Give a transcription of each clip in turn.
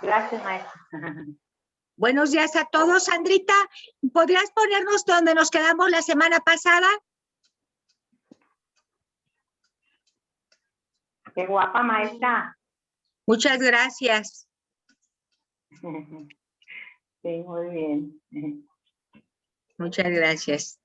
Gracias, maestra. Buenos días a todos. Sandrita, ¿podrías ponernos donde nos quedamos la semana pasada? Qué guapa, maestra. Muchas gracias. Sí, muy bien. Muchas gracias.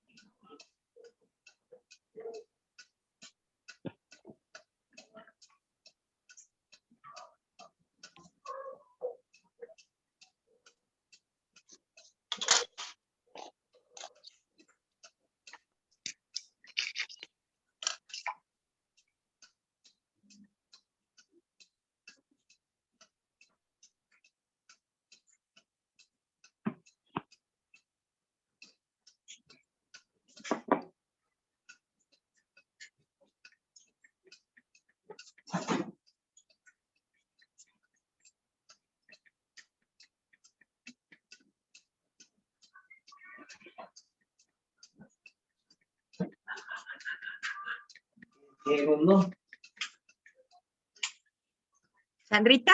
Sandrita,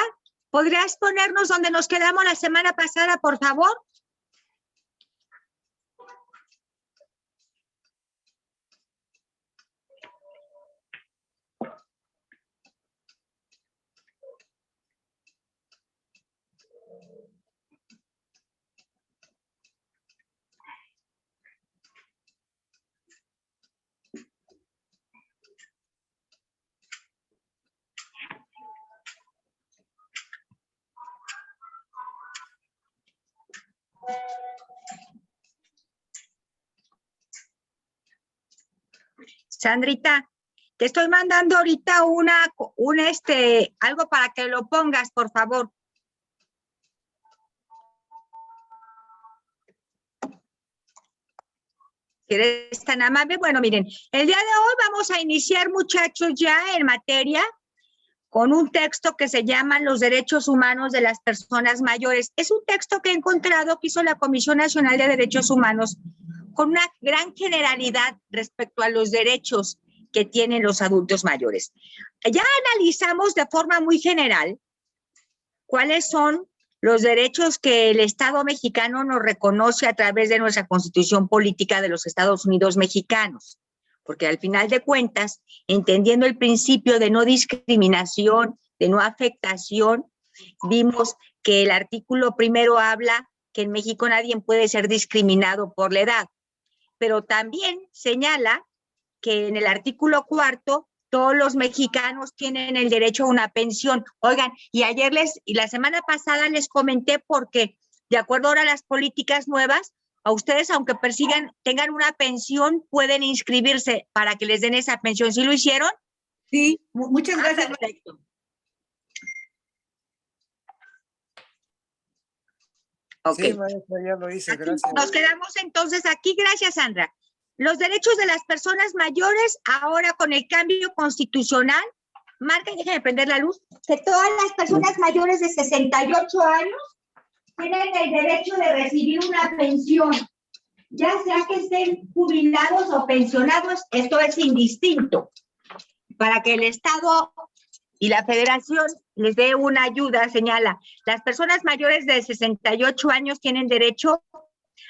¿podrías ponernos donde nos quedamos la semana pasada, por favor? Sandrita, te estoy mandando ahorita algo para que lo pongas, por favor. Si eres tan amable. Bueno, miren, el día de hoy vamos a iniciar, muchachos, ya en materia con un texto que se llama Los Derechos Humanos de las Personas Mayores. Es un texto que he encontrado que hizo la Comisión Nacional de Derechos Humanos con una gran generalidad respecto a los derechos que tienen los adultos mayores. Ya analizamos de forma muy general cuáles son los derechos que el Estado mexicano nos reconoce a través de nuestra Constitución Política de los Estados Unidos Mexicanos, porque al final de cuentas, entendiendo el principio de no discriminación, de no afectación, vimos que el artículo primero habla que en México nadie puede ser discriminado por la edad, pero también señala que en el artículo cuarto todos los mexicanos tienen el derecho a una pensión. Oigan, y la semana pasada les comenté porque de acuerdo ahora a las políticas nuevas, a ustedes, aunque tengan una pensión, pueden inscribirse para que les den esa pensión. ¿Sí lo hicieron? Sí, muchas gracias. Perfecto. Okay. Sí, maestra, ya lo hice, gracias. Nos quedamos entonces aquí. Gracias, Sandra. Los derechos de las personas mayores, ahora con el cambio constitucional, marcan, déjenme prender la luz, que todas las personas mayores de 68 años tienen el derecho de recibir una pensión, ya sea que estén jubilados o pensionados, esto es indistinto, para que el Estado y la Federación les dé una ayuda. Señala, las personas mayores de 68 años tienen derecho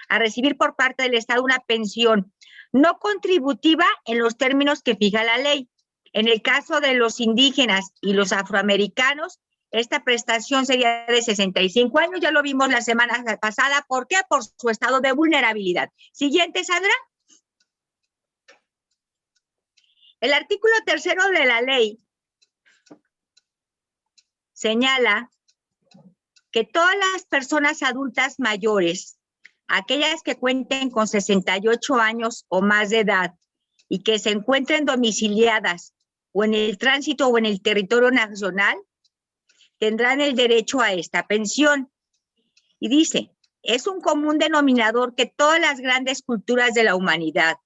a recibir por parte del Estado una pensión no contributiva en los términos que fija la ley. En el caso de los indígenas y los afroamericanos, esta prestación sería de 65 años, ya lo vimos la semana pasada. ¿Por qué? Por su estado de vulnerabilidad. Siguiente, Sandra. El artículo 3º de la ley señala que todas las personas adultas mayores, aquellas que cuenten con 68 años o más de edad y que se encuentren domiciliadas o en el tránsito o en el territorio nacional, tendrán el derecho a esta pensión. Y dice, es un común denominador que todas las grandes culturas de la humanidad,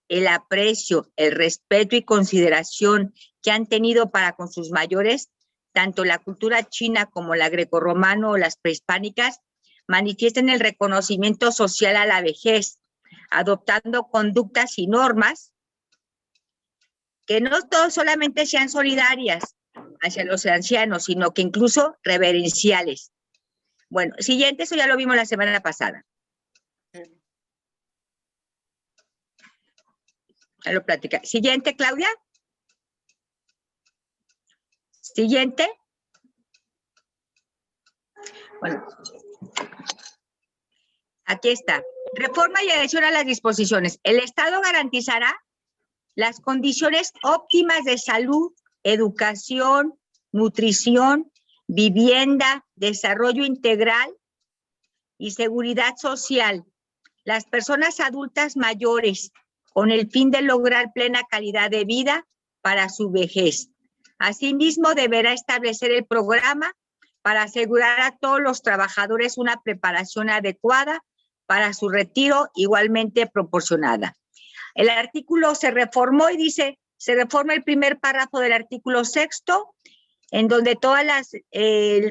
el aprecio, el respeto y consideración que han tenido para con sus mayores, tanto la cultura china como la grecorromana o las prehispánicas, manifiesten el reconocimiento social a la vejez, adoptando conductas y normas que no todos solamente sean solidarias hacia los ancianos, sino que incluso reverenciales. Bueno, siguiente, eso ya lo vimos la semana pasada. Ya lo platicé. Siguiente, Claudia. Siguiente. Bueno, aquí está. Reforma y adhesión a las disposiciones. El Estado garantizará las condiciones óptimas de salud, educación, nutrición, vivienda, desarrollo integral y seguridad social. Las personas adultas mayores con el fin de lograr plena calidad de vida para su vejez. Asimismo, deberá establecer el programa para asegurar a todos los trabajadores una preparación adecuada para su retiro igualmente proporcionada. El artículo se reformó y dice, se reforma el primer párrafo del artículo 6º, en donde todas las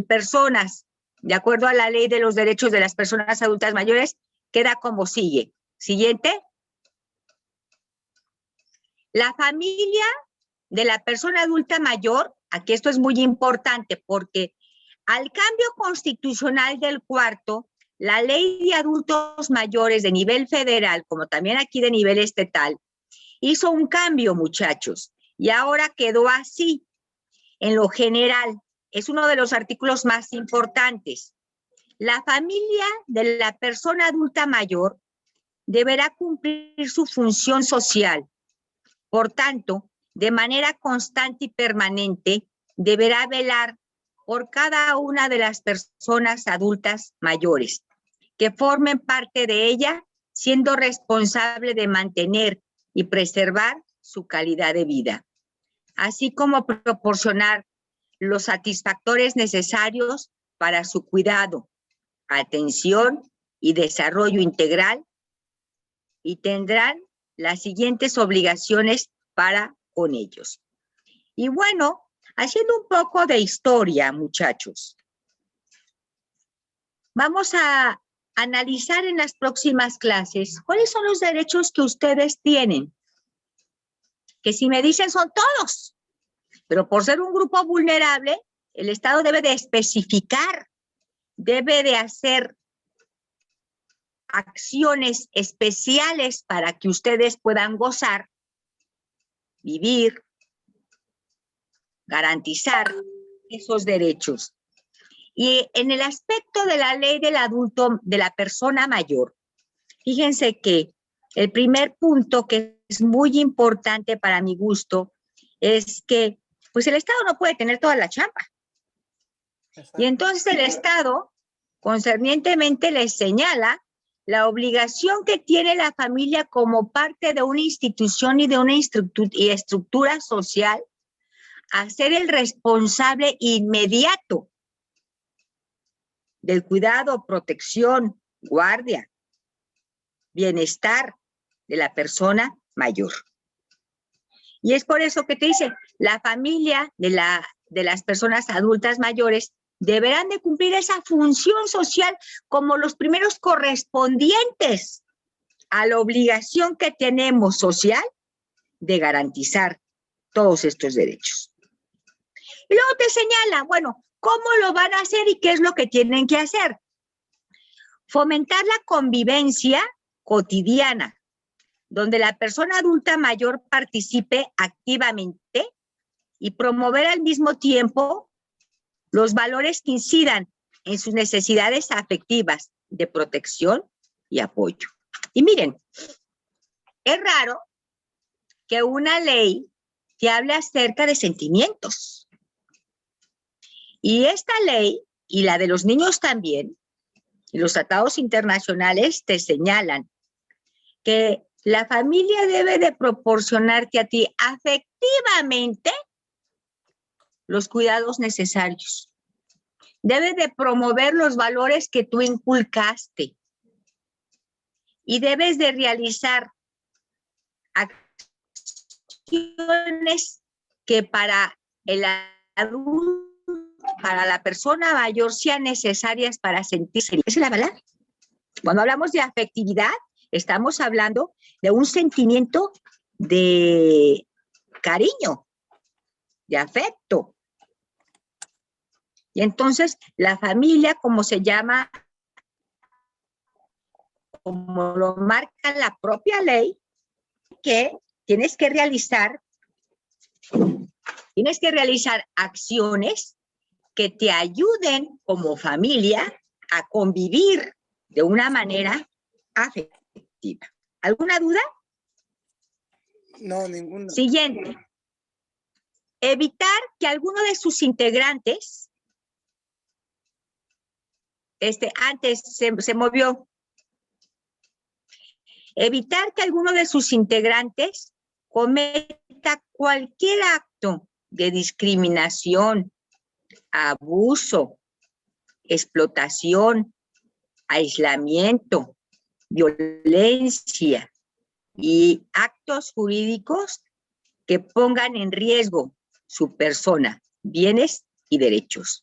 personas, de acuerdo a la ley de los derechos de las personas adultas mayores, queda como sigue. Siguiente. La familia de la persona adulta mayor, aquí esto es muy importante porque al cambio constitucional del 4º, la ley de adultos mayores de nivel federal, como también aquí de nivel estatal, hizo un cambio, muchachos, y ahora quedó así. En lo general, es uno de los artículos más importantes. La familia de la persona adulta mayor deberá cumplir su función social. Por tanto, de manera constante y permanente, deberá velar por cada una de las personas adultas mayores que formen parte de ella, siendo responsable de mantener y preservar su calidad de vida, así como proporcionar los satisfactores necesarios para su cuidado, atención y desarrollo integral, y tendrán las siguientes obligaciones para con ellos. Y bueno, haciendo un poco de historia, muchachos, vamos a analizar en las próximas clases cuáles son los derechos que ustedes tienen. Que si me dicen son todos, pero por ser un grupo vulnerable, el Estado debe de especificar, debe de hacer acciones especiales para que ustedes puedan gozar, vivir, garantizar esos derechos. Y en el aspecto de la ley del adulto, de la persona mayor, fíjense que el primer punto que es muy importante para mi gusto es que pues el Estado no puede tener toda la chamba. Exacto. Y entonces el Estado concernientemente les señala la obligación que tiene la familia como parte de una institución y de una estructura social a ser el responsable inmediato del cuidado, protección, guardia, bienestar de la persona mayor. Y es por eso que te dice, la familia de las personas adultas mayores deberán de cumplir esa función social como los primeros correspondientes a la obligación que tenemos social de garantizar todos estos derechos. Y luego te señala, bueno, ¿cómo lo van a hacer y qué es lo que tienen que hacer? Fomentar la convivencia cotidiana, donde la persona adulta mayor participe activamente y promover al mismo tiempo los valores que incidan en sus necesidades afectivas de protección y apoyo. Y miren, es raro que una ley te hable acerca de sentimientos. Y esta ley, y la de los niños también, y los tratados internacionales te señalan que la familia debe de proporcionarte a ti afectivamente los cuidados necesarios. Debe de promover los valores que tú inculcaste. Y debes de realizar acciones que para el adulto, para la persona mayor, sean necesarias para sentirse. ¿Es la verdad? Cuando hablamos de afectividad, estamos hablando de un sentimiento de cariño, de afecto. Y entonces la familia, como se llama, como lo marca la propia ley, que tienes que realizar acciones que te ayuden como familia a convivir de una manera afectiva. ¿Alguna duda? No, ninguna. Siguiente. Evitar que alguno de sus integrantes, antes se movió. Evitar que alguno de sus integrantes cometa cualquier acto de discriminación, abuso, explotación, aislamiento, violencia y actos jurídicos que pongan en riesgo su persona, bienes y derechos.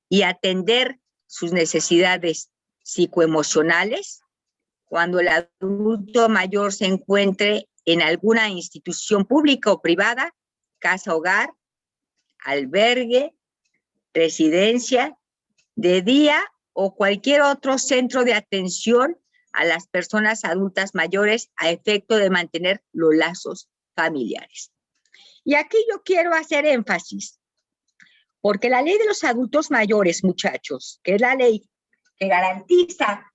Y atender sus necesidades psicoemocionales cuando el adulto mayor se encuentre en alguna institución pública o privada, casa hogar, albergue, residencia, de día o cualquier otro centro de atención a las personas adultas mayores a efecto de mantener los lazos familiares. Y aquí yo quiero hacer énfasis, porque la ley de los adultos mayores, muchachos, que es la ley que garantiza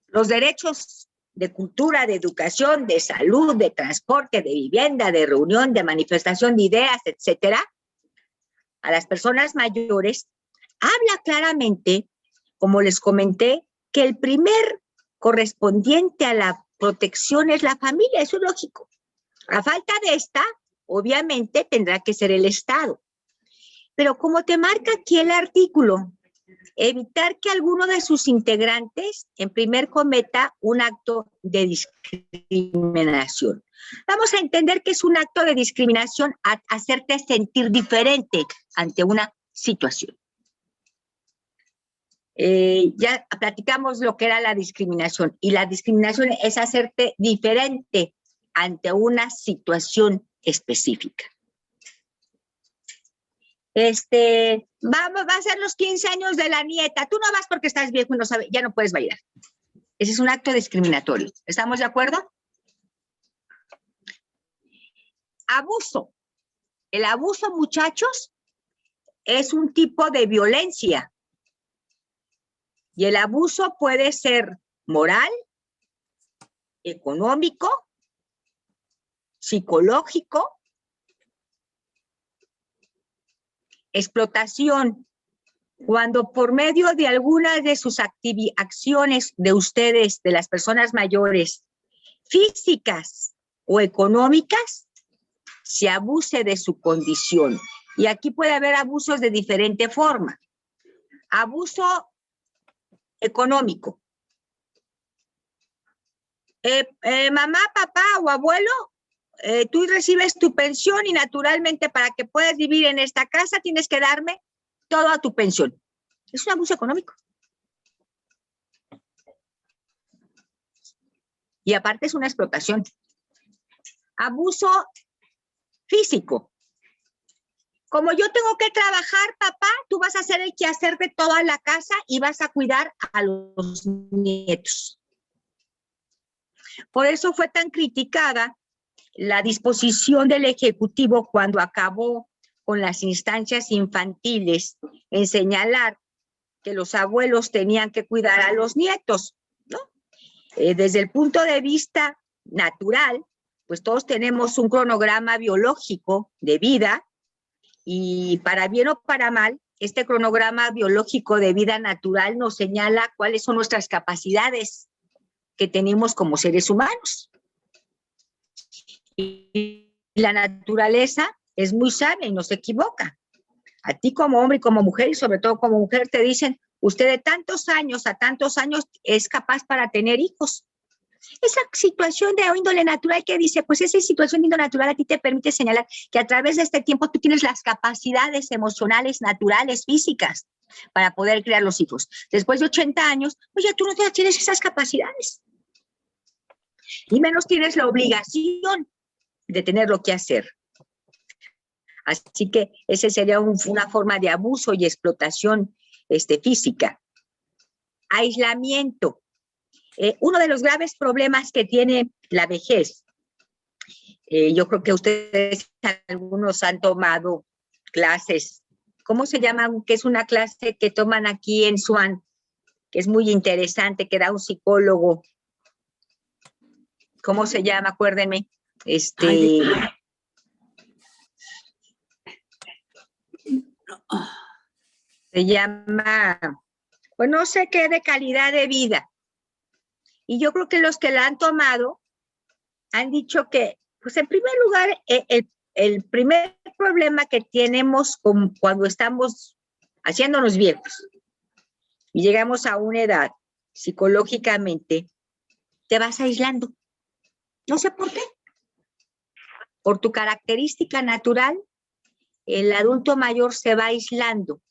los derechos de cultura, de educación, de salud, de transporte, de vivienda, de reunión, de manifestación de ideas, etcétera, a las personas mayores, habla claramente, como les comenté, que el primer correspondiente a la protección es la familia, eso es lógico. A falta de esta, obviamente, tendrá que ser el Estado. Pero como te marca aquí el artículo, evitar que alguno de sus integrantes en primer cometa un acto de discriminación. Vamos a entender que es un acto de discriminación hacerte sentir diferente ante una situación. Ya platicamos lo que era la discriminación, y la discriminación es hacerte diferente ante una situación específica. Va a ser los 15 años de la nieta. Tú no vas porque estás viejo y no sabes, ya no puedes bailar. Ese es un acto discriminatorio. ¿Estamos de acuerdo? Abuso. El abuso, muchachos, es un tipo de violencia. Y el abuso puede ser moral, económico, psicológico, explotación, cuando por medio de algunas de sus acciones de ustedes, de las personas mayores, físicas o económicas, se abuse de su condición. Y aquí puede haber abusos de diferente forma. Abuso económico. Mamá, papá o abuelo, tú recibes tu pensión y naturalmente para que puedas vivir en esta casa tienes que darme toda tu pensión. Es un abuso económico. Y aparte es una explotación. Abuso físico. Como yo tengo que trabajar, papá, tú vas a hacer el quehacer de toda la casa y vas a cuidar a los nietos. Por eso fue tan criticada la disposición del Ejecutivo cuando acabó con las instancias infantiles en señalar que los abuelos tenían que cuidar a los nietos, ¿no? Desde el punto de vista natural, pues todos tenemos un cronograma biológico de vida y para bien o para mal, este cronograma biológico de vida natural nos señala cuáles son nuestras capacidades que tenemos como seres humanos. Y la naturaleza es muy sabia y no se equivoca. A ti como hombre y como mujer, y sobre todo como mujer, te dicen, usted de tantos años a tantos años es capaz para tener hijos. Esa situación de índole natural que dice, pues esa situación de índole natural a ti te permite señalar que a través de este tiempo tú tienes las capacidades emocionales, naturales, físicas, para poder crear los hijos. Después de 80 años, pues ya tú no tienes esas capacidades. Y menos tienes la obligación de tener lo que hacer. Así que ese sería una forma de abuso y explotación física. Aislamiento. Uno de los graves problemas que tiene la vejez, yo creo que ustedes algunos han tomado clases, ¿cómo se llama? Que es una clase que toman aquí en SUAN, que es muy interesante, que da un psicólogo. ¿Cómo se llama? Acuérdenme. Se llama, pues no sé qué, de calidad de vida. Y yo creo que los que la han tomado han dicho que, pues en primer lugar, el primer problema que tenemos cuando estamos haciéndonos viejos y llegamos a una edad, psicológicamente, te vas aislando. No sé por qué. Por tu característica natural, el adulto mayor se va aislando.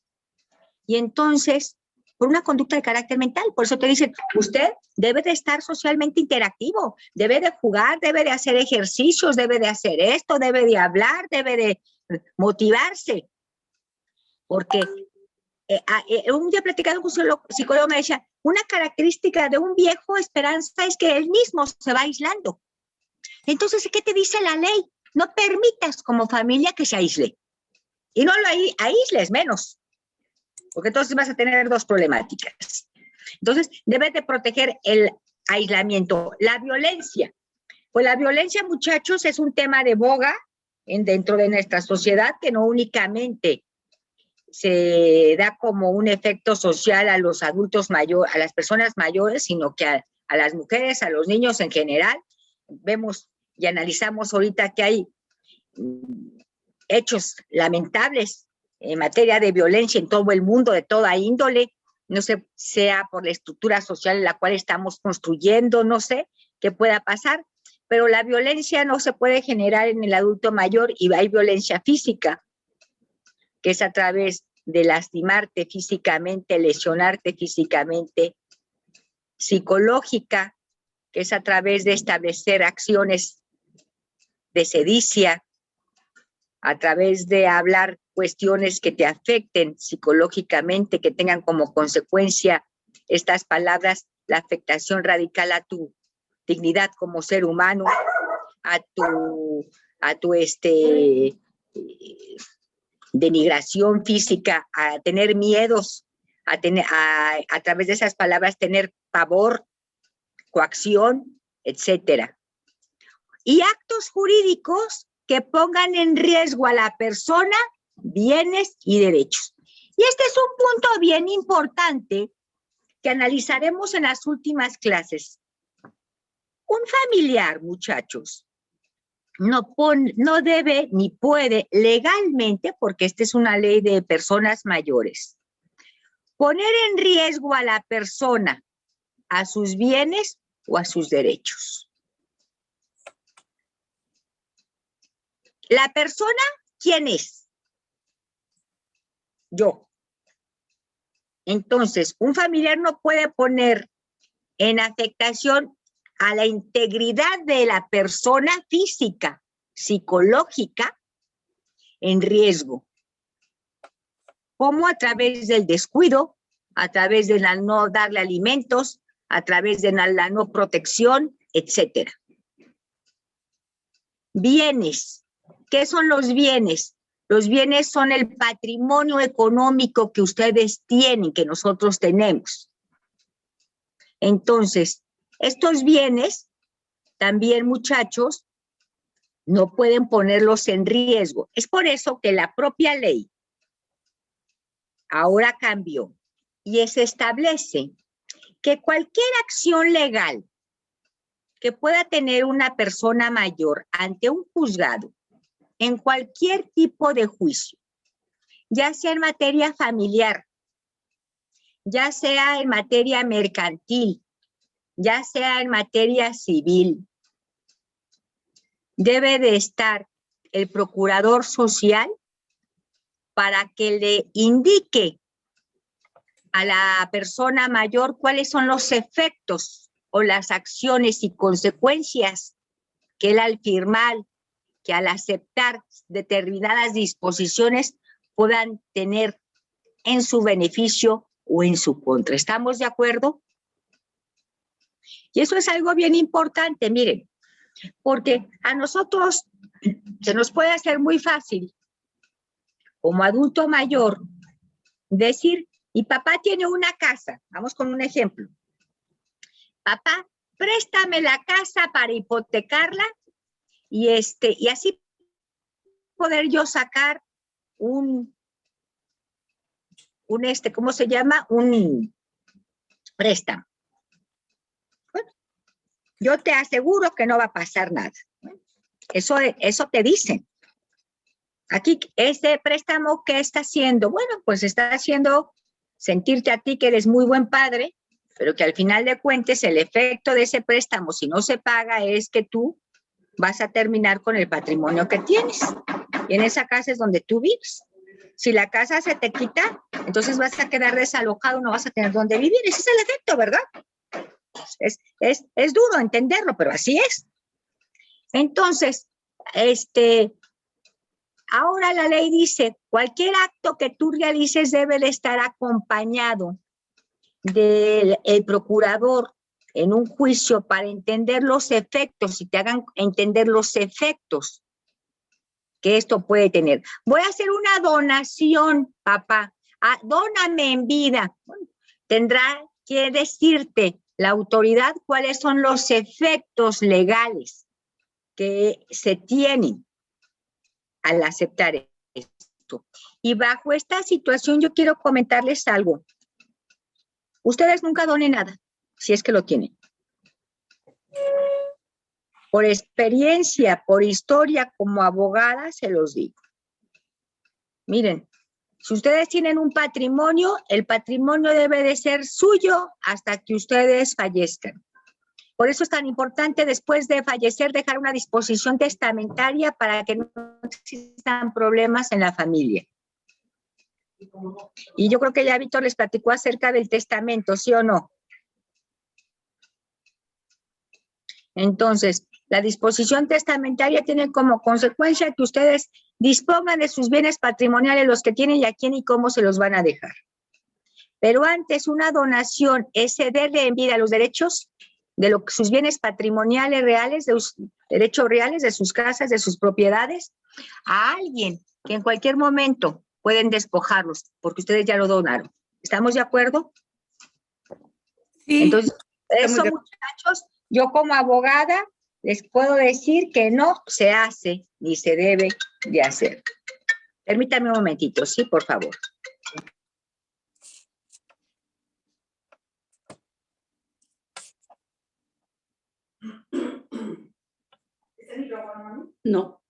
Y entonces, por una conducta de carácter mental, por eso te dicen, usted debe de estar socialmente interactivo, debe de jugar, debe de hacer ejercicios, debe de hacer esto, debe de hablar, debe de motivarse. Porque un día platicando con un psicólogo me decía, una característica de un viejo Esperanza es que él mismo se va aislando. Entonces, ¿qué te dice la ley? No permitas como familia que se aísle. Y no lo aísles menos, porque entonces vas a tener dos problemáticas. Entonces, debes de proteger el aislamiento. La violencia. Pues la violencia, muchachos, es un tema de boga dentro de nuestra sociedad que no únicamente se da como un efecto social a los adultos mayores, a las personas mayores, sino que a las mujeres, a los niños en general. Vemos y analizamos ahorita que hay hechos lamentables en materia de violencia en todo el mundo, de toda índole, no sé, sea por la estructura social en la cual estamos construyendo, no sé qué pueda pasar, pero la violencia no se puede generar en el adulto mayor y hay violencia física, que es a través de lastimarte físicamente, lesionarte físicamente, psicológica, que es a través de establecer acciones de sedicia, a través de hablar cuestiones que te afecten psicológicamente, que tengan como consecuencia estas palabras la afectación radical a tu dignidad como ser humano, a tu denigración física, a tener miedos, a través de esas palabras tener pavor, coacción, etcétera. Y actos jurídicos que pongan en riesgo a la persona, bienes y derechos. Y este es un punto bien importante que analizaremos en las últimas clases. Un familiar, muchachos, no debe ni puede legalmente, porque esta es una ley de personas mayores, poner en riesgo a la persona, a sus bienes o a sus derechos. La persona, ¿quién es? Yo. Entonces, un familiar no puede poner en afectación a la integridad de la persona física, psicológica, en riesgo. Como a través del descuido, a través de la no darle alimentos, a través de la no protección, etcétera. Bienes. ¿Qué son los bienes? Los bienes son el patrimonio económico que ustedes tienen, que nosotros tenemos. Entonces, estos bienes, también, muchachos, no pueden ponerlos en riesgo. Es por eso que la propia ley ahora cambió y se establece que cualquier acción legal que pueda tener una persona mayor ante un juzgado en cualquier tipo de juicio, ya sea en materia familiar, ya sea en materia mercantil, ya sea en materia civil, debe de estar el procurador social para que le indique a la persona mayor cuáles son los efectos o las acciones y consecuencias que él al firmar que al aceptar determinadas disposiciones puedan tener en su beneficio o en su contra. ¿Estamos de acuerdo? Y eso es algo bien importante, miren, porque a nosotros se nos puede hacer muy fácil, como adulto mayor, decir, mi papá tiene una casa, vamos con un ejemplo. Papá, préstame la casa para hipotecarla y así poder yo sacar ¿cómo se llama? Un préstamo. Bueno, yo te aseguro que no va a pasar nada. Eso te dicen. Aquí, ese préstamo, ¿qué está haciendo? Bueno, pues está haciendo sentirte a ti que eres muy buen padre, pero que al final de cuentas el efecto de ese préstamo, si no se paga, es que tú vas a terminar con el patrimonio que tienes. Y en esa casa es donde tú vives. Si la casa se te quita, entonces vas a quedar desalojado, no vas a tener dónde vivir. Ese es el efecto, ¿verdad? Es duro entenderlo, pero así es. Entonces, ahora la ley dice, cualquier acto que tú realices debe de estar acompañado del procurador en un juicio para entender los efectos y te hagan entender los efectos que esto puede tener. Voy a hacer una donación, papá. Dóname en vida. Bueno, tendrá que decirte la autoridad cuáles son los efectos legales que se tienen al aceptar esto. Y bajo esta situación yo quiero comentarles algo. Ustedes nunca donen nada, si es que lo tienen. Por experiencia, por historia, como abogada, se los digo. Miren, si ustedes tienen un patrimonio, el patrimonio debe de ser suyo hasta que ustedes fallezcan. Por eso es tan importante después de fallecer dejar una disposición testamentaria para que no existan problemas en la familia. Y yo creo que ya Víctor les platicó acerca del testamento, ¿sí o no? Entonces, la disposición testamentaria tiene como consecuencia que ustedes dispongan de sus bienes patrimoniales, los que tienen y a quién y cómo se los van a dejar. Pero antes, una donación es cederle en vida los derechos de sus bienes patrimoniales reales, de los derechos reales de sus casas, de sus propiedades, a alguien que en cualquier momento pueden despojarlos, porque ustedes ya lo donaron. ¿Estamos de acuerdo? Sí. Entonces, eso, muchachos, yo como abogada les puedo decir que no se hace ni se debe de hacer. Permítanme un momentito, sí, por favor. No.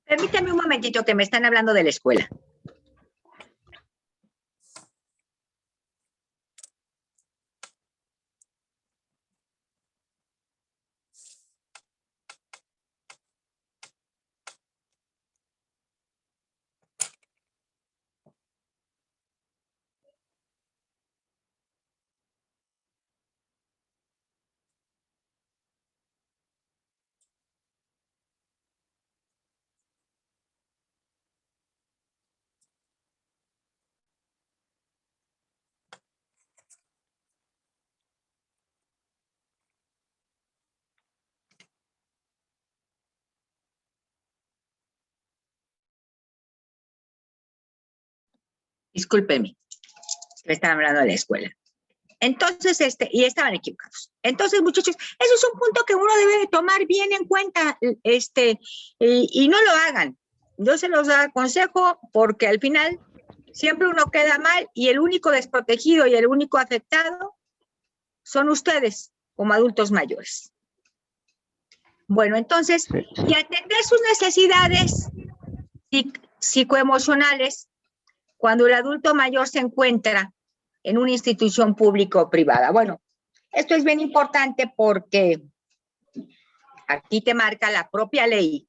Permítame un momentito que me están hablando de la escuela. Discúlpenme, me estaban hablando de la escuela. Entonces, y estaban equivocados. Entonces, muchachos, eso es un punto que uno debe de tomar bien en cuenta, y no lo hagan. Yo se los aconsejo porque al final siempre uno queda mal y el único desprotegido y el único afectado son ustedes como adultos mayores. Bueno, entonces, y atender sus necesidades, psicoemocionales cuando el adulto mayor se encuentra en una institución pública o privada. Bueno, esto es bien importante porque aquí te marca la propia ley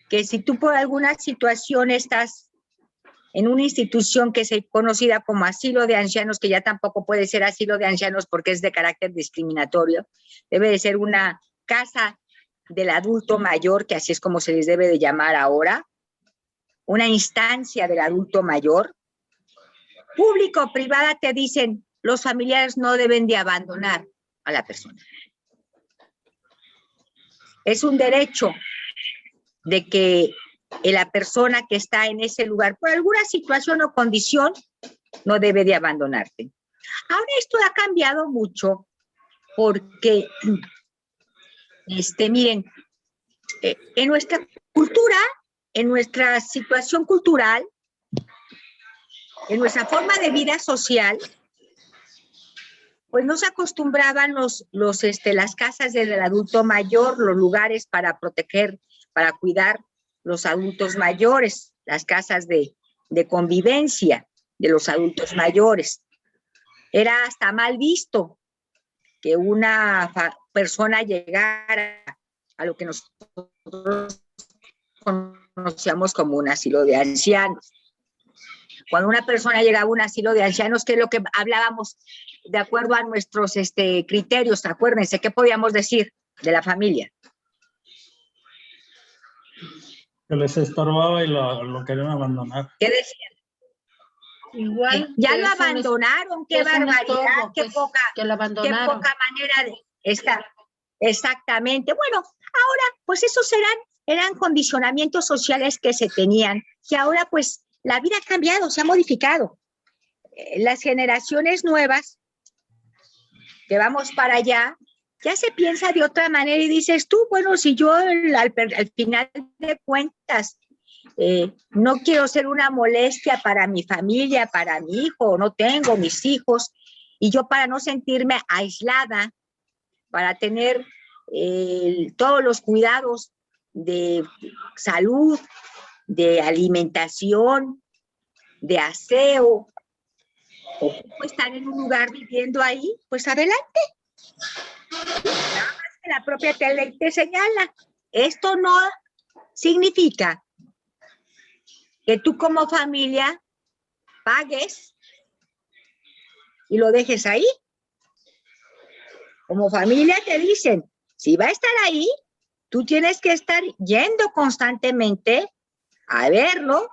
que si tú por alguna situación estás en una institución que es conocida como asilo de ancianos, que ya tampoco puede ser asilo de ancianos porque es de carácter discriminatorio, debe de ser una casa del adulto mayor, que así es como se les debe de llamar ahora, una instancia del adulto mayor. Público o privada te dicen, los familiares no deben de abandonar a la persona. Es un derecho de que la persona que está en ese lugar, por alguna situación o condición, no debe de abandonarte. Ahora esto ha cambiado mucho porque, miren, en nuestra cultura, en nuestra situación cultural, en nuestra forma de vida social, pues no se acostumbraban las casas del adulto mayor, los lugares para proteger, para cuidar los adultos mayores, las casas de convivencia de los adultos mayores. Era hasta mal visto que una persona llegara a lo que nosotros conocíamos como un asilo de ancianos. Cuando una persona llegaba a un asilo de ancianos, que es lo que hablábamos de acuerdo a nuestros criterios, acuérdense, ¿qué podíamos decir de la familia? Que les estorbaba y lo querían abandonar. ¿Qué decían? Igual. Ya que lo es un abandonaron, qué es un barbaridad, estorbo, qué pues, poca, que lo qué abandonaron. poca manera de estar. Exactamente. Bueno, ahora, pues esos eran condicionamientos sociales que se tenían, que ahora, pues, la vida ha cambiado, se ha modificado. Las generaciones nuevas que vamos para allá, ya se piensa de otra manera y dices tú, bueno, si yo al final de cuentas no quiero ser una molestia para mi familia, para mi hijo, no tengo mis hijos, y yo para no sentirme aislada, para tener todos los cuidados de salud, de alimentación, de aseo, o estar en un lugar viviendo ahí, pues adelante. Nada más que la propia ley te señala. Esto no significa que tú como familia pagues y lo dejes ahí. Como familia te dicen, si va a estar ahí, tú tienes que estar yendo constantemente a verlo,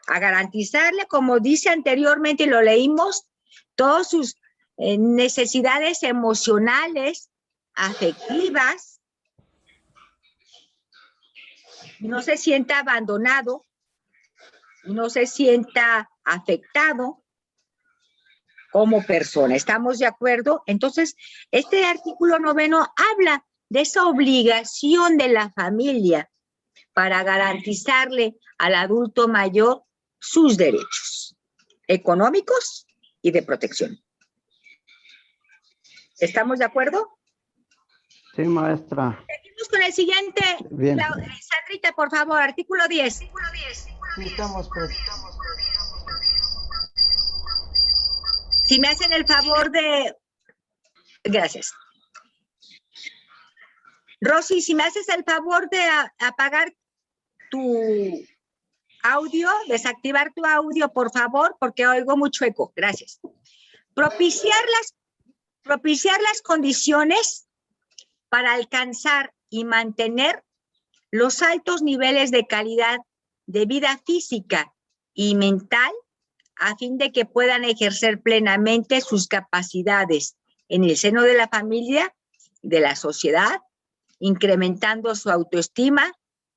a garantizarle, como dice anteriormente y lo leímos, todas sus necesidades emocionales, afectivas, no se sienta abandonado, no se sienta afectado como persona. ¿Estamos de acuerdo? Entonces, este artículo 9 habla de esa obligación de la familia para garantizarle al adulto mayor sus derechos económicos y de protección. ¿Estamos de acuerdo? Sí, maestra. Seguimos con el siguiente. Bien. Sandrita, por favor, artículo 10. Sí, estamos, pues. Si me hacen el favor de... Gracias. Rosy, si me haces el favor de apagar tu audio, desactivar tu audio, por favor, porque oigo mucho eco. Gracias. Propiciar las condiciones para alcanzar y mantener los altos niveles de calidad de vida física y mental a fin de que puedan ejercer plenamente sus capacidades en el seno de la familia, de la sociedad, incrementando su autoestima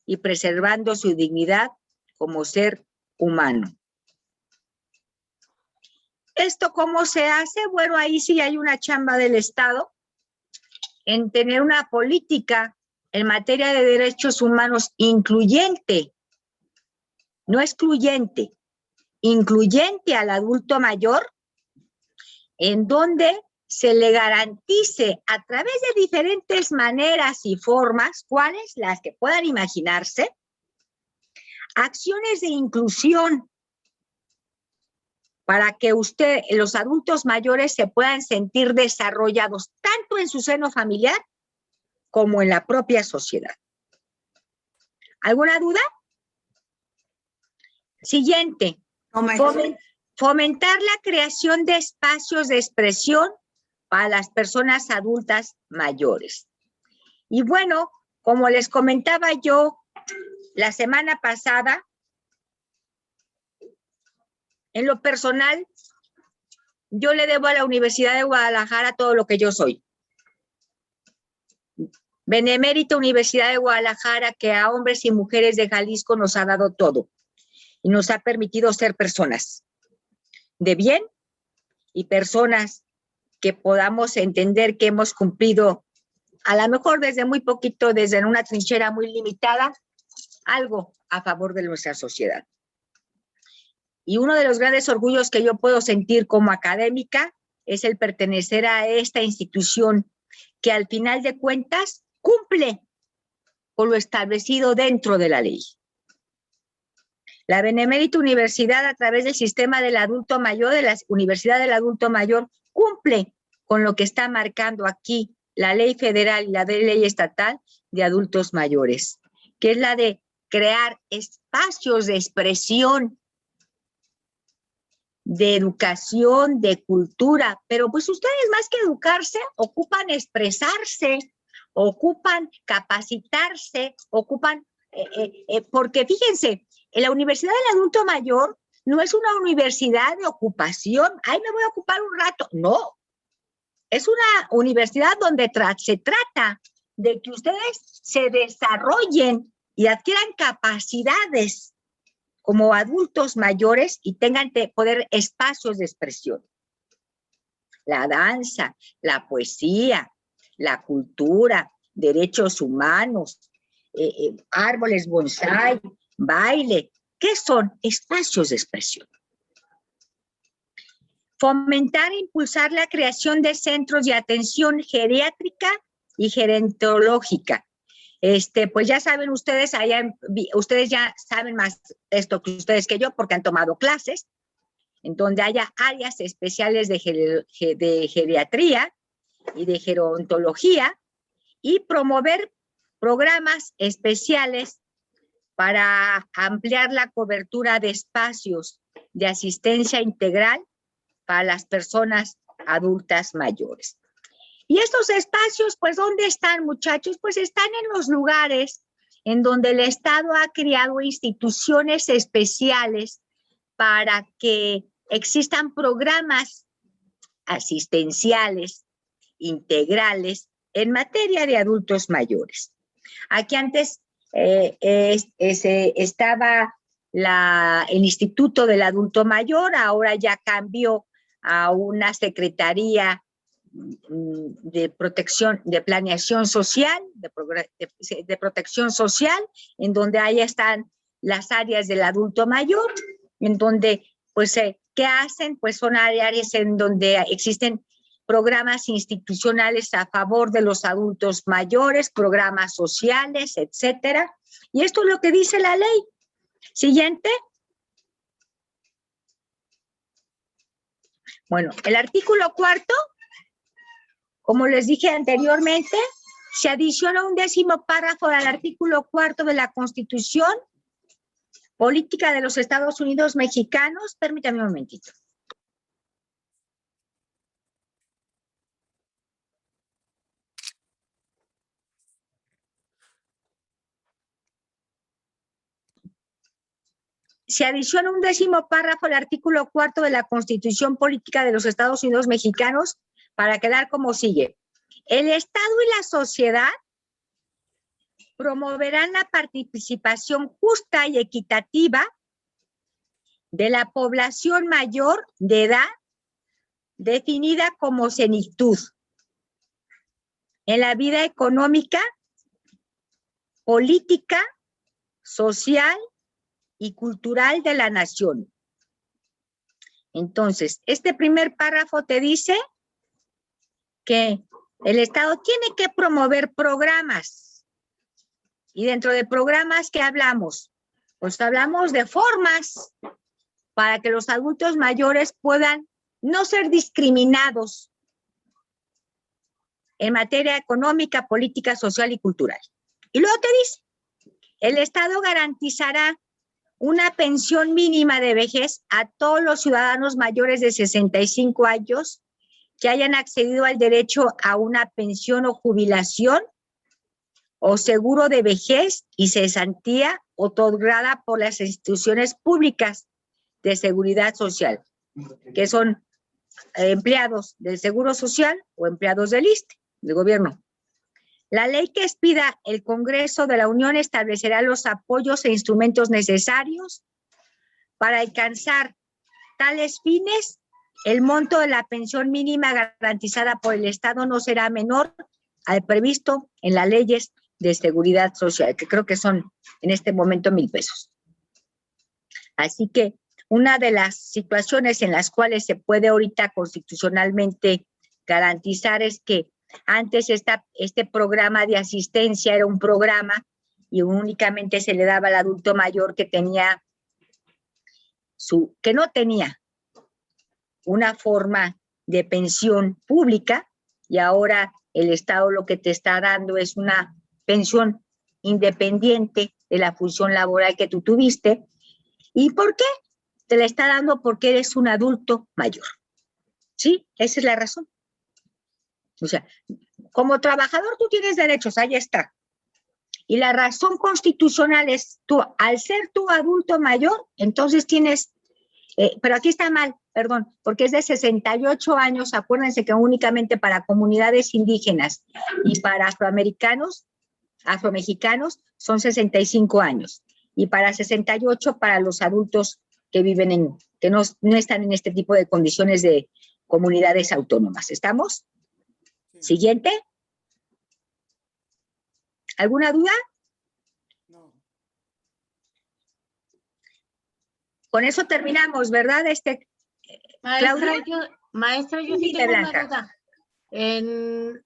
y preservando su dignidad como ser humano. ¿Esto cómo se hace? Bueno, ahí sí hay una chamba del Estado en tener una política en materia de derechos humanos incluyente, no excluyente, incluyente al adulto mayor, en donde se le garantice a través de diferentes maneras y formas, ¿cuáles? Las que puedan imaginarse, Acciones de inclusión para que los adultos mayores se puedan sentir desarrollados tanto en su seno familiar como en la propia sociedad. ¿Alguna duda? Siguiente. Fomentar la creación de espacios de expresión para las personas adultas mayores. Y bueno, como les comentaba yo la semana pasada, en lo personal, yo le debo a la Universidad de Guadalajara todo lo que yo soy. Benemérita Universidad de Guadalajara, que a hombres y mujeres de Jalisco nos ha dado todo y nos ha permitido ser personas de bien y personas que podamos entender que hemos cumplido, a lo mejor desde muy poquito, desde una trinchera muy limitada, algo a favor de nuestra sociedad. Y uno de los grandes orgullos que yo puedo sentir como académica es el pertenecer a esta institución que al final de cuentas cumple con lo establecido dentro de la ley. La Benemérita Universidad, a través del sistema del adulto mayor, de la Universidad del Adulto Mayor, cumple con lo que está marcando aquí la ley federal y la ley estatal de adultos mayores, que es la de crear espacios de expresión, de educación, de cultura, pero pues ustedes más que educarse, ocupan expresarse, ocupan capacitarse, ocupan, porque fíjense, en la Universidad del Adulto Mayor no es una universidad de ocupación, ay, me voy a ocupar un rato, no, es una universidad donde se trata de que ustedes se desarrollen y adquieran capacidades como adultos mayores y tengan que poder espacios de expresión. La danza, la poesía, la cultura, derechos humanos, árboles bonsái, baile, ¿qué son? Espacios de expresión. Fomentar e impulsar la creación de centros de atención geriátrica y gerontológica. Pues ya saben ustedes, ustedes ya saben más esto que ustedes que yo, porque han tomado clases, en donde haya áreas especiales de geriatría y de gerontología, y promover programas especiales para ampliar la cobertura de espacios de asistencia integral para las personas adultas mayores. Y estos espacios, pues, ¿dónde están, muchachos? Pues están en los lugares en donde el Estado ha creado instituciones especiales para que existan programas asistenciales, integrales, en materia de adultos mayores. Aquí antes estaba el Instituto del Adulto Mayor, ahora ya cambió a una secretaría de protección, de planeación social, de protección social, en donde ahí están las áreas del adulto mayor, en donde, pues, ¿qué hacen? Pues son áreas en donde existen programas institucionales a favor de los adultos mayores, programas sociales, etcétera. Y esto es lo que dice la ley. Siguiente. Bueno, el artículo 4, como les dije anteriormente, se adiciona un 10º párrafo al artículo 4 de la Constitución Política de los Estados Unidos Mexicanos. Permítame un momentito. Se adiciona un 10º párrafo al artículo 4 de la Constitución Política de los Estados Unidos Mexicanos para quedar como sigue. El Estado y la sociedad promoverán la participación justa y equitativa de la población mayor de edad definida como senectud en la vida económica, política, social y cultural de la nación. Entonces, este primer párrafo te dice que el Estado tiene que promover programas. Y dentro de programas, ¿qué hablamos? Pues hablamos de formas para que los adultos mayores puedan no ser discriminados en materia económica, política, social y cultural. Y luego te dice, el Estado garantizará una pensión mínima de vejez a todos los ciudadanos mayores de 65 años que hayan accedido al derecho a una pensión o jubilación o seguro de vejez y cesantía otorgada por las instituciones públicas de seguridad social, que son empleados del Seguro Social o empleados del ISSSTE, del gobierno. La ley que expida el Congreso de la Unión establecerá los apoyos e instrumentos necesarios para alcanzar tales fines. El monto de la pensión mínima garantizada por el Estado no será menor al previsto en las leyes de seguridad social, que creo que son en este momento 1,000 pesos. Así que una de las situaciones en las cuales se puede ahorita constitucionalmente garantizar es que antes este programa de asistencia era un programa y únicamente se le daba al adulto mayor que no tenía una forma de pensión pública, y ahora el Estado lo que te está dando es una pensión independiente de la función laboral que tú tuviste. ¿Y por qué? Te la está dando porque eres un adulto mayor. ¿Sí? Esa es la razón. O sea, como trabajador tú tienes derechos, ahí está. Y la razón constitucional es tú, al ser tú adulto mayor, entonces tienes, pero aquí está mal, perdón, porque es de 68 años, acuérdense que únicamente para comunidades indígenas y para afromexicanos son 65 años. Y para 68 para los adultos que viven que no están en este tipo de condiciones de comunidades autónomas. ¿Estamos? Siguiente. ¿Alguna duda? No. Con eso terminamos, ¿verdad? Maestra, yo sí Dime, tengo Blanca. una duda. En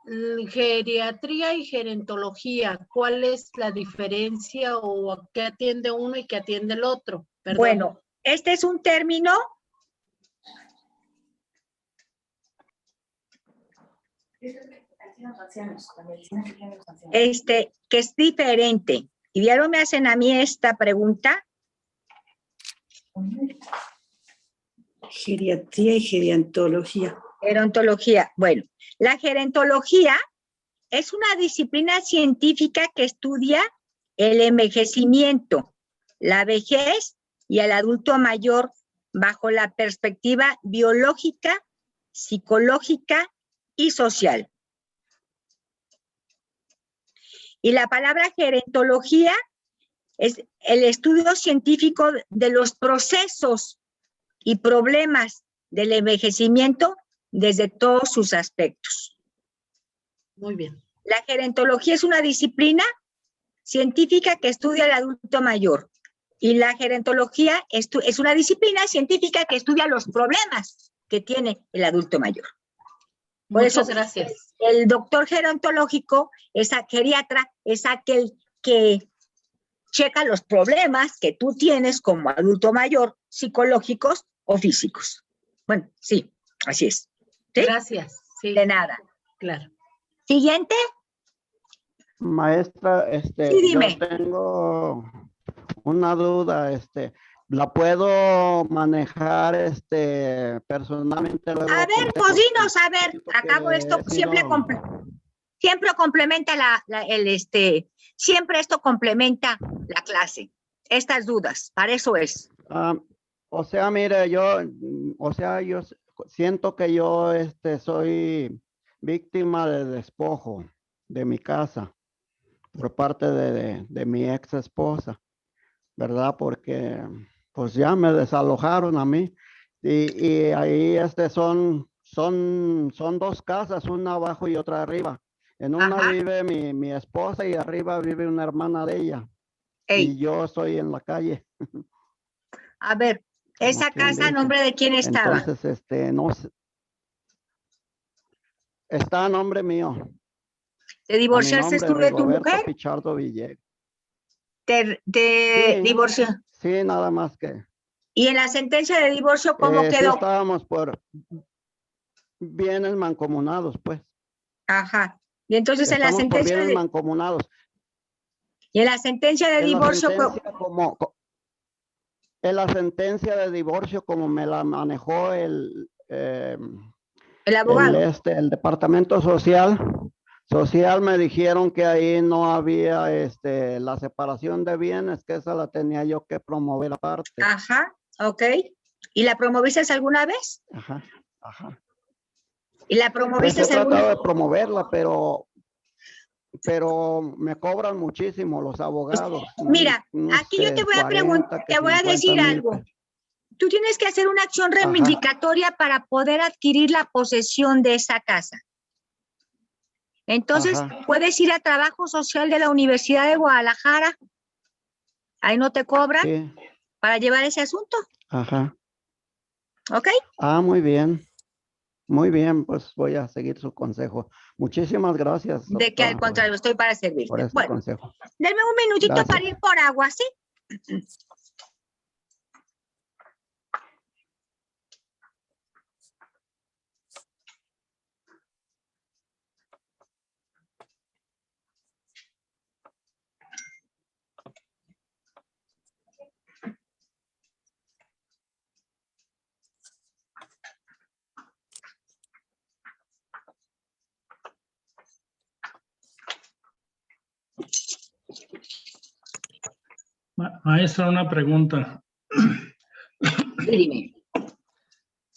geriatría y gerontología, ¿cuál es la diferencia o a qué atiende uno y qué atiende el otro? Perdón. Bueno, este es un término que es diferente. Y ya no me hacen a mí esta pregunta. Geriatría y gerontología. Gerontología. Bueno, la gerontología es una disciplina científica que estudia el envejecimiento, la vejez y el adulto mayor bajo la perspectiva biológica, psicológica y social. Y la palabra gerontología es el estudio científico de los procesos y problemas del envejecimiento desde todos sus aspectos. Muy bien. La gerontología es una disciplina científica que estudia al adulto mayor. Y la gerontología es una disciplina científica que estudia los problemas que tiene el adulto mayor. Por Muchas eso, gracias. el doctor gerontológico, geriatra, es aquel que checa los problemas que tú tienes como adulto mayor, psicológicos o físicos. Bueno, sí, así es. ¿Sí? Gracias. Sí, De nada. claro. Siguiente. Maestra, Sí, dime. yo tengo una duda, ¿la puedo manejar, personalmente luego? A ver, pues dinos, a ver, acabo esto, siempre complementa siempre esto complementa la clase. Estas dudas, para eso es. O sea, mire, yo siento que yo, soy víctima de despojo de mi casa por parte de mi ex esposa, ¿verdad? Porque pues ya me desalojaron a mí y ahí son 2 casas, una abajo y otra arriba. En una Ajá. vive mi esposa y arriba vive una hermana de ella. Ey, Y yo estoy en la calle. a ver, ¿esa Como quien casa a dice. nombre de quién estaba? Entonces, no sé. Está a nombre mío. ¿Te A mi divorciaste nombre, tú de tu Rigoberto mujer? Pichardo Villegas. te Sí. divorció. Sí, nada más que. Y en la sentencia de divorcio, ¿cómo Sí quedó? estábamos por bienes mancomunados, pues. Ajá. Y entonces en la Estamos por sentencia bienes de, mancomunados. y en la sentencia de En la divorcio, sentencia en la sentencia de divorcio, como me la manejó el abogado. el departamento social me dijeron que ahí no había la separación de bienes, que esa la tenía yo que promover aparte. Ajá, ok. ¿Y la promoviste alguna vez? Ajá, ajá. ¿Y la Pues promoviste he tratado alguna de promoverla, pero me cobran muchísimo los abogados. Mira, unos, aquí yo te voy a 40, que te voy a 50 decir mil algo. pesos. Tú tienes que hacer una acción Ajá. reivindicatoria para poder adquirir la posesión de esa casa. Entonces, Ajá. puedes ir a Trabajo Social de la Universidad de Guadalajara. Ahí no te cobran Sí, para llevar ese asunto. ajá. ¿Ok? Ah, muy bien. Muy bien, pues voy a seguir su consejo. Muchísimas gracias, De que al doctora, contrario, estoy para por servirte. este Bueno, consejo. denme un minutito Gracias. para ir por agua, ¿sí? Maestra, una pregunta. Dime.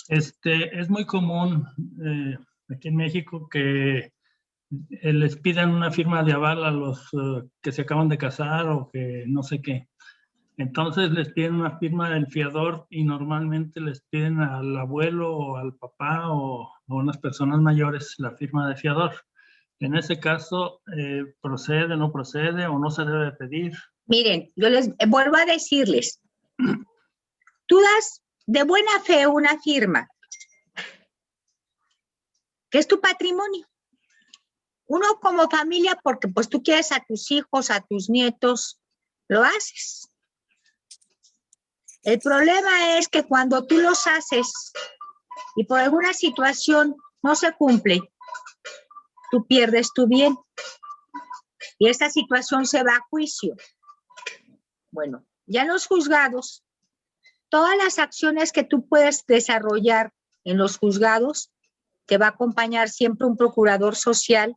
Es muy común aquí en México que les pidan una firma de aval a los que se acaban de casar o que no sé qué. Entonces les piden una firma del fiador y normalmente les piden al abuelo o al papá o a unas personas mayores la firma de fiador. En ese caso, ¿procede, no procede o no se debe pedir? Miren, yo les vuelvo a decirles, tú das de buena fe una firma, que es tu patrimonio. Uno como familia, porque pues tú quieres a tus hijos, a tus nietos, lo haces. El problema es que cuando tú los haces y por alguna situación no se cumple, tú pierdes tu bien y esta situación se va a juicio. Bueno, ya en los juzgados, todas las acciones que tú puedes desarrollar en los juzgados, te va a acompañar siempre un procurador social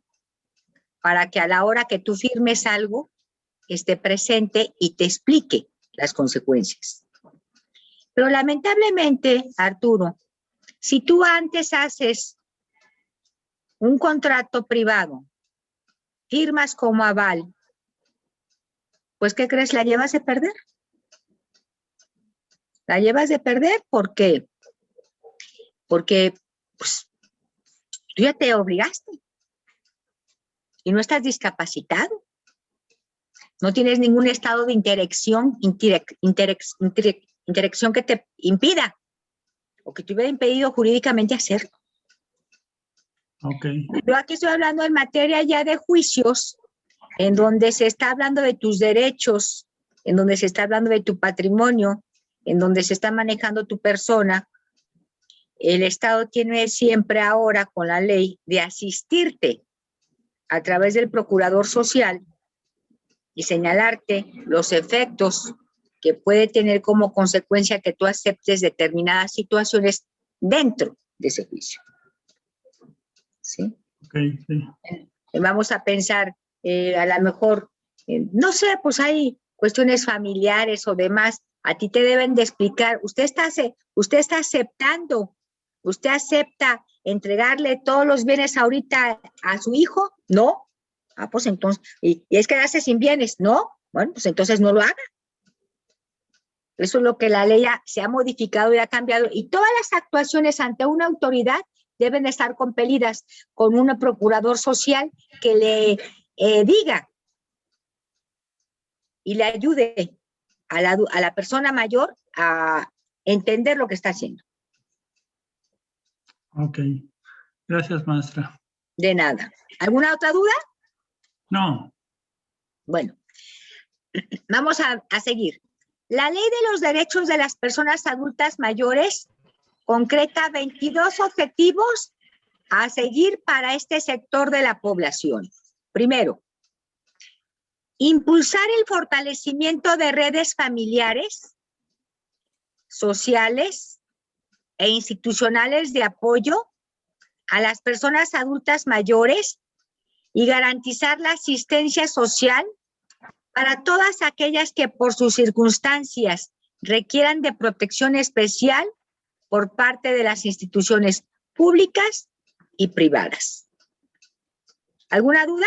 para que a la hora que tú firmes algo, esté presente y te explique las consecuencias. Pero lamentablemente, Arturo, si tú antes haces un contrato privado, firmas como aval, pues ¿qué crees? La llevas de perder. La llevas de perder porque pues, tú ya te obligaste y no estás discapacitado. No tienes ningún estado de interacción que te impida o que te hubiera impedido jurídicamente hacerlo. Okay. Yo aquí estoy hablando en materia ya de juicios, en donde se está hablando de tus derechos, en donde se está hablando de tu patrimonio, en donde se está manejando tu persona. El Estado tiene siempre ahora con la ley de asistirte a través del procurador social y señalarte los efectos que puede tener como consecuencia que tú aceptes determinadas situaciones dentro de ese juicio. ¿Sí? Okay, sí. Vamos a pensar, a lo mejor, no sé, pues hay cuestiones familiares o demás, a ti te deben de explicar, usted está aceptando, usted acepta entregarle todos los bienes ahorita a su hijo, ¿no? Ah, pues entonces, y es quedarse sin bienes, ¿no? Bueno, pues entonces no lo haga. Eso es lo que la ley se ha modificado y ha cambiado, y todas las actuaciones ante una autoridad deben estar compelidas con un procurador social que le diga y le ayude a la persona mayor a entender lo que está haciendo. Ok. Gracias, maestra. De nada. ¿Alguna otra duda? No. Bueno, Vamos a seguir. La Ley de los Derechos de las Personas Adultas Mayores concreta 22 objetivos a seguir para este sector de la población. Primero, impulsar el fortalecimiento de redes familiares, sociales e institucionales de apoyo a las personas adultas mayores y garantizar la asistencia social para todas aquellas que por sus circunstancias requieran de protección especial por parte de las instituciones públicas y privadas. ¿Alguna duda?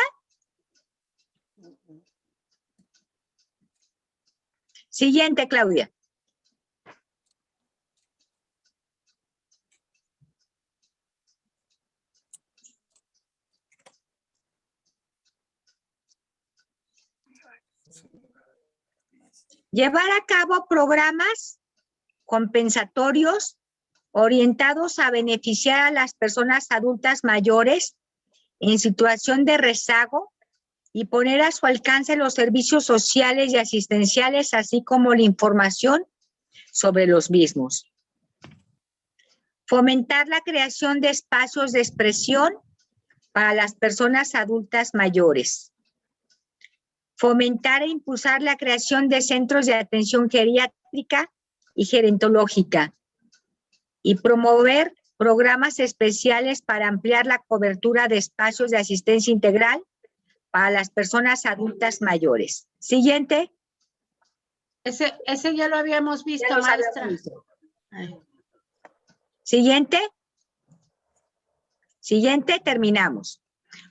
Siguiente, Claudia. Llevar a cabo programas compensatorios orientados a beneficiar a las personas adultas mayores en situación de rezago y poner a su alcance los servicios sociales y asistenciales, así como la información sobre los mismos. Fomentar la creación de espacios de expresión para las personas adultas mayores. Fomentar e impulsar la creación de centros de atención geriátrica y gerontológica. Y promover programas especiales para ampliar la cobertura de espacios de asistencia integral para las personas adultas mayores. Siguiente. Ese ya lo habíamos visto, Ya los maestra. habíamos visto. Ay. Siguiente. Siguiente, terminamos.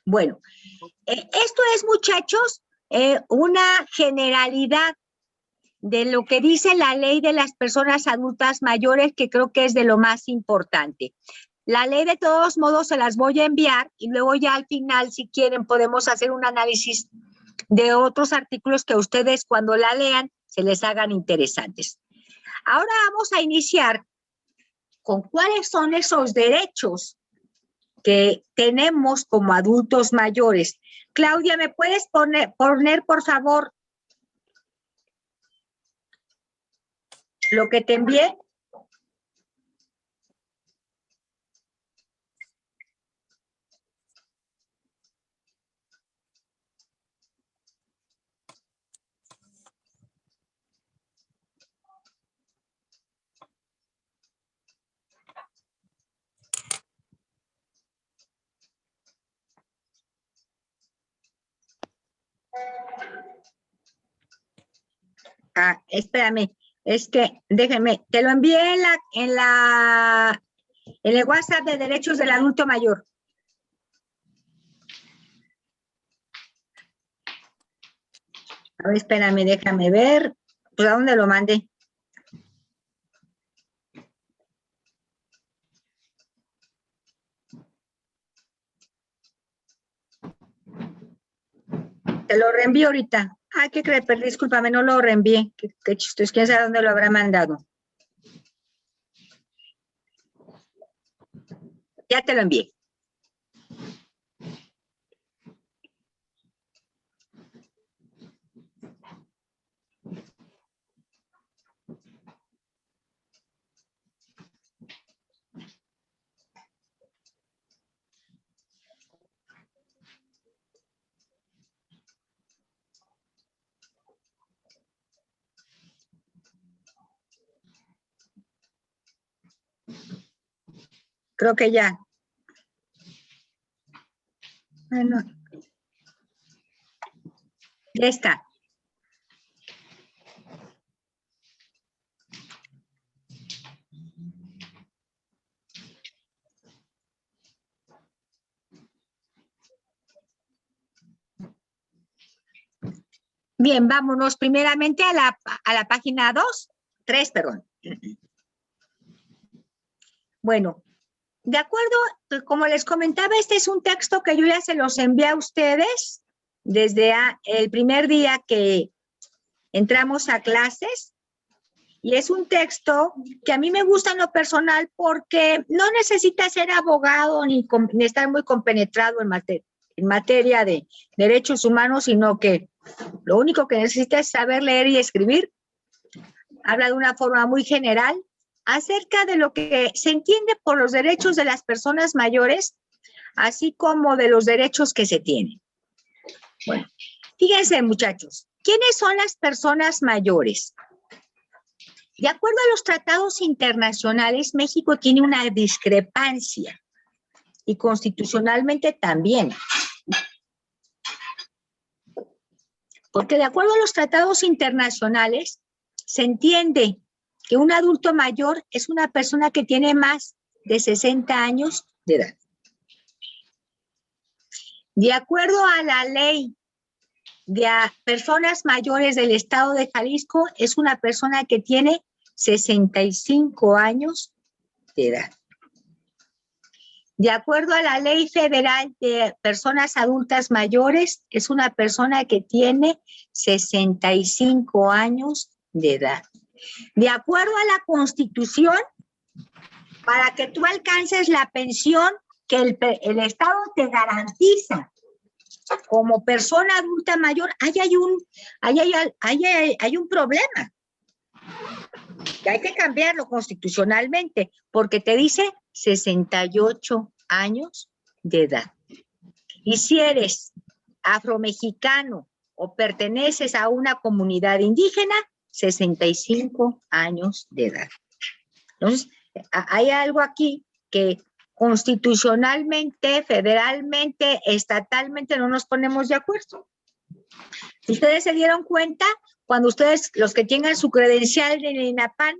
Bueno, esto es, muchachos, una generalidad de lo que dice la ley de las personas adultas mayores, que creo que es de lo más importante. La ley, de todos modos, se las voy a enviar y luego ya al final, si quieren, podemos hacer un análisis de otros artículos que a ustedes, cuando la lean, se les hagan interesantes. Ahora vamos a iniciar con cuáles son esos derechos que tenemos como adultos mayores. Claudia, ¿me puedes poner, por favor, lo que te envié? Ah, espérame, es que déjeme, te lo envié en el WhatsApp de Derechos del Adulto Mayor. A ver, espérame, déjame ver. Pues, ¿a dónde lo mandé? Te lo reenvío ahorita. Ah, ¿qué crees? Discúlpame, no lo reenvié. Qué chistoso, quién sabe dónde lo habrá mandado. Ya te lo envié. Creo que ya. Bueno. Ya está. Bien, vámonos primeramente a la página 3, perdón. Bueno, de acuerdo, como les comentaba, este es un texto que yo ya se los envié a ustedes desde el primer día que entramos a clases. Y es un texto que a mí me gusta en lo personal porque no necesita ser abogado ni estar muy compenetrado en materia de derechos humanos, sino que lo único que necesita es saber leer y escribir. Habla de una forma muy general acerca de lo que se entiende por los derechos de las personas mayores, así como de los derechos que se tienen. Bueno, fíjense, muchachos, ¿quiénes son las personas mayores? De acuerdo a los tratados internacionales, México tiene una discrepancia y constitucionalmente también. Porque de acuerdo a los tratados internacionales, se entiende que un adulto mayor es una persona que tiene más de 60 años de edad. De acuerdo a la ley de personas mayores del estado de Jalisco, es una persona que tiene 65 años de edad. De acuerdo a la ley federal de personas adultas mayores, es una persona que tiene 65 años de edad. De acuerdo a la Constitución, para que tú alcances la pensión que el Estado te garantiza como persona adulta mayor, hay un problema. Y hay que cambiarlo constitucionalmente, porque te dice 68 años de edad. Y si eres afromexicano o perteneces a una comunidad indígena, 65 años de edad. Entonces, hay algo aquí que constitucionalmente, federalmente, estatalmente no nos ponemos de acuerdo. Ustedes se dieron cuenta cuando ustedes, los que tengan su credencial de INAPAN,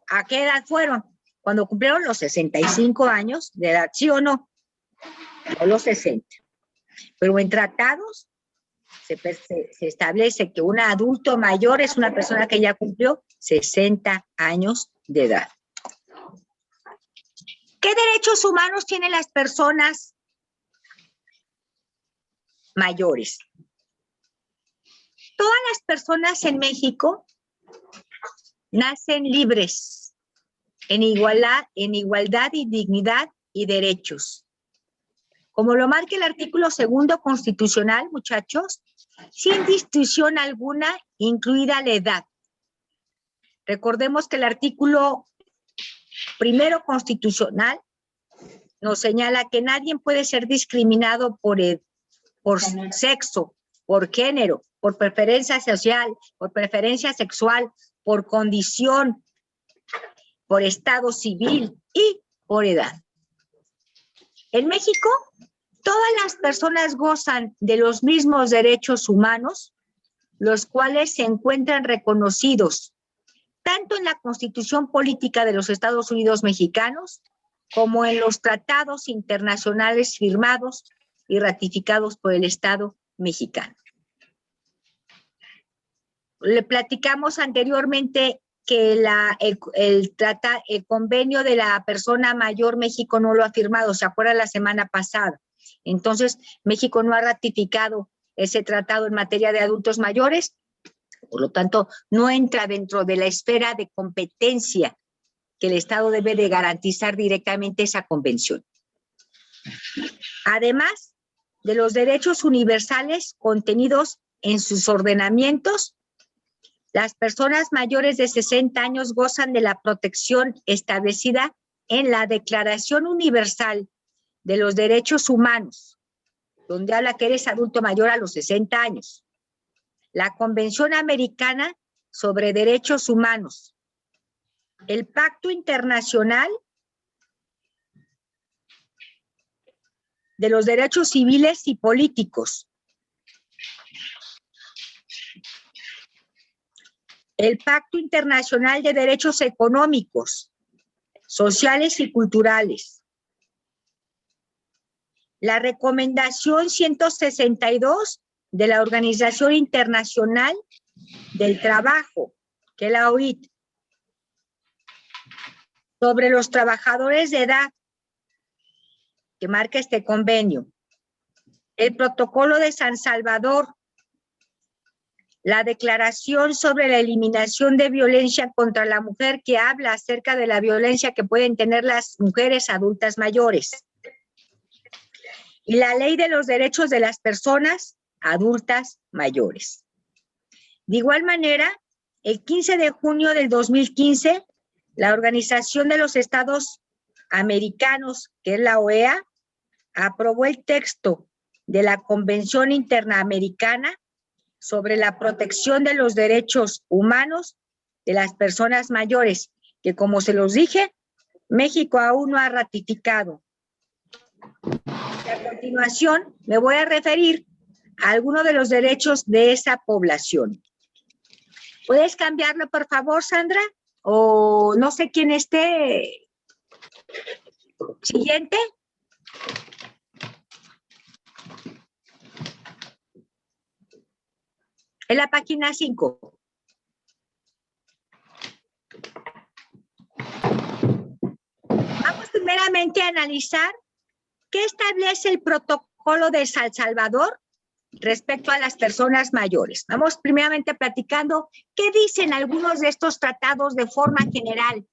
¿a qué edad fueron? Cuando cumplieron los 65 años de edad, ¿sí o no? No los 60. Pero en tratados se establece que un adulto mayor es una persona que ya cumplió 60 años de edad. ¿Qué derechos humanos tienen las personas mayores? Todas las personas en México nacen libres, en igualdad y dignidad y derechos. Como lo marca el artículo 2 constitucional, muchachos, sin distinción alguna, incluida la edad. Recordemos que el artículo 1 constitucional nos señala que nadie puede ser discriminado por sexo, por género, por preferencia social, por preferencia sexual, por condición, por estado civil y por edad. En México, todas las personas gozan de los mismos derechos humanos, los cuales se encuentran reconocidos tanto en la Constitución Política de los Estados Unidos Mexicanos como en los tratados internacionales firmados y ratificados por el Estado mexicano. Le platicamos anteriormente que el convenio de la persona mayor México no lo ha firmado, ¿se acuerdan la semana pasada? Entonces, México no ha ratificado ese tratado en materia de adultos mayores, por lo tanto, no entra dentro de la esfera de competencia que el Estado debe de garantizar directamente esa convención. Además de los derechos universales contenidos en sus ordenamientos, las personas mayores de 60 años gozan de la protección establecida en la Declaración Universal de los Derechos Humanos, donde habla que eres adulto mayor a los 60 años. La Convención Americana sobre Derechos Humanos, el Pacto Internacional de los Derechos Civiles y Políticos, el Pacto Internacional de Derechos Económicos, Sociales y Culturales, la Recomendación 162 de la Organización Internacional del Trabajo, que es la OIT, sobre los trabajadores de edad, que marca este convenio, el Protocolo de San Salvador, la Declaración sobre la Eliminación de Violencia contra la Mujer, que habla acerca de la violencia que pueden tener las mujeres adultas mayores, y la Ley de los Derechos de las Personas Adultas Mayores. De igual manera, el 15 de junio del 2015, la Organización de los Estados Americanos, que es la OEA, aprobó el texto de la Convención Interamericana sobre la protección de los derechos humanos de las personas mayores, que como se los dije, México aún no ha ratificado. Y a continuación me voy a referir a algunos de los derechos de esa población. ¿Puedes cambiarlo, por favor, Sandra? O no sé quién esté. Siguiente. En la página 5. Vamos primeramente a analizar qué establece el protocolo de San Salvador respecto a las personas mayores. Vamos primeramente platicando qué dicen algunos de estos tratados de forma general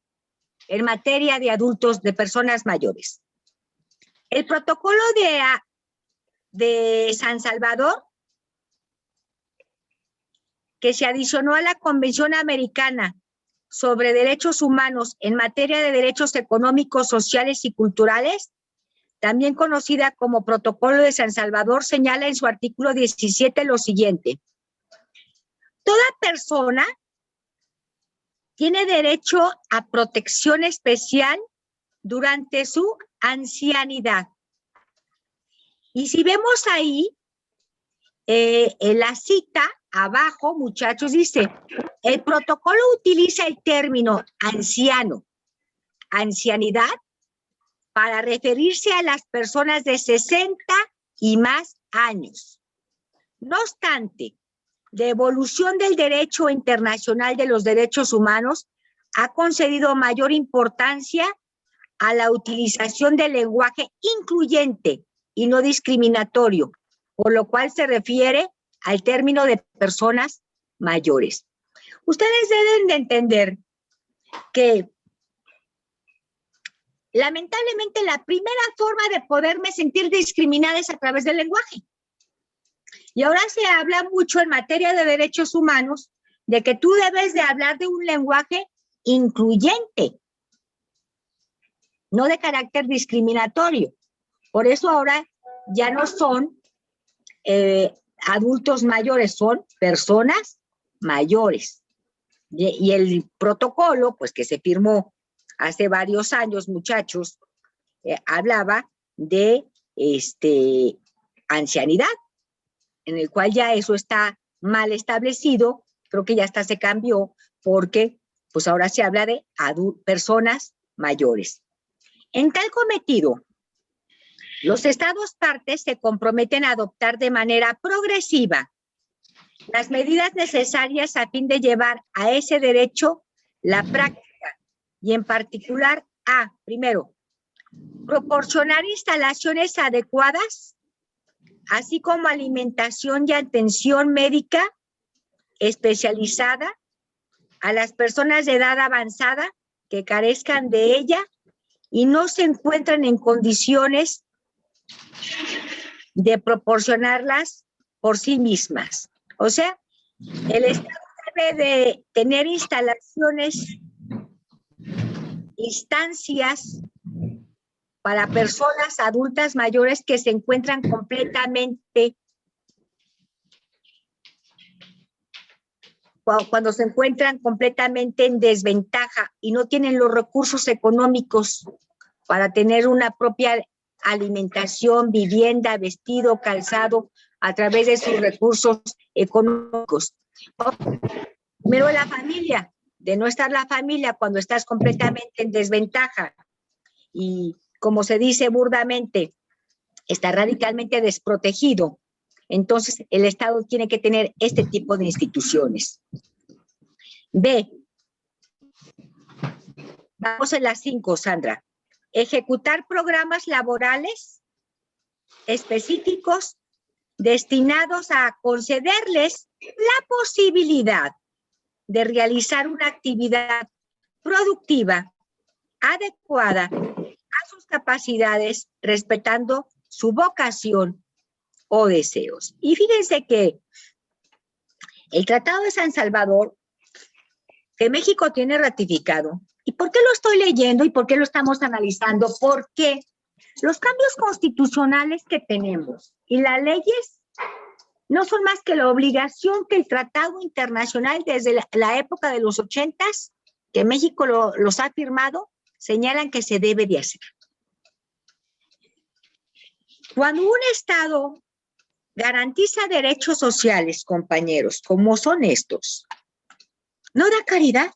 en materia de adultos, de personas mayores. El protocolo de San Salvador, que se adicionó a la Convención Americana sobre Derechos Humanos en materia de derechos económicos, sociales y culturales, también conocida como Protocolo de San Salvador, señala en su artículo 17 lo siguiente: toda persona tiene derecho a protección especial durante su ancianidad. Y si vemos ahí, en la cita abajo, muchachos, dice, el protocolo utiliza el término anciano, ancianidad, para referirse a las personas de 60 y más años. No obstante, la evolución del derecho internacional de los derechos humanos ha concedido mayor importancia a la utilización del lenguaje incluyente y no discriminatorio, por lo cual se refiere al término de personas mayores. Ustedes deben de entender que lamentablemente la primera forma de poderme sentir discriminada es a través del lenguaje. Y ahora se habla mucho en materia de derechos humanos de que tú debes de hablar de un lenguaje incluyente, no de carácter discriminatorio. Por eso ahora ya no son adultos mayores, son personas mayores. Y el protocolo, pues que se firmó hace varios años, muchachos, hablaba de ancianidad, en el cual ya eso está mal establecido. Creo que ya hasta se cambió porque pues ahora se habla de personas mayores. En tal cometido, los estados partes se comprometen a adoptar de manera progresiva las medidas necesarias a fin de llevar a ese derecho la práctica y en particular a, primero, proporcionar instalaciones adecuadas, así como alimentación y atención médica especializada a las personas de edad avanzada que carezcan de ella y no se encuentran en condiciones de proporcionarlas por sí mismas. O sea, el Estado debe de tener instancias para personas adultas mayores que se encuentran cuando se encuentran completamente en desventaja y no tienen los recursos económicos para tener una propia alimentación, vivienda, vestido, calzado, a través de sus recursos económicos. Primero la familia, de no estar la familia cuando estás completamente en desventaja y, como se dice burdamente, está radicalmente desprotegido. Entonces, el Estado tiene que tener este tipo de instituciones. B. Vamos en las 5, Sandra. Ejecutar programas laborales específicos destinados a concederles la posibilidad de realizar una actividad productiva adecuada a sus capacidades, respetando su vocación o deseos. Y fíjense que el Tratado de San Salvador, que México tiene ratificado, ¿y por qué lo estoy leyendo y por qué lo estamos analizando? Porque los cambios constitucionales que tenemos y las leyes no son más que la obligación que el Tratado Internacional desde la época de los 80s, que México los ha firmado, señalan que se debe de hacer. Cuando un Estado garantiza derechos sociales, compañeros, como son estos, no da caridad.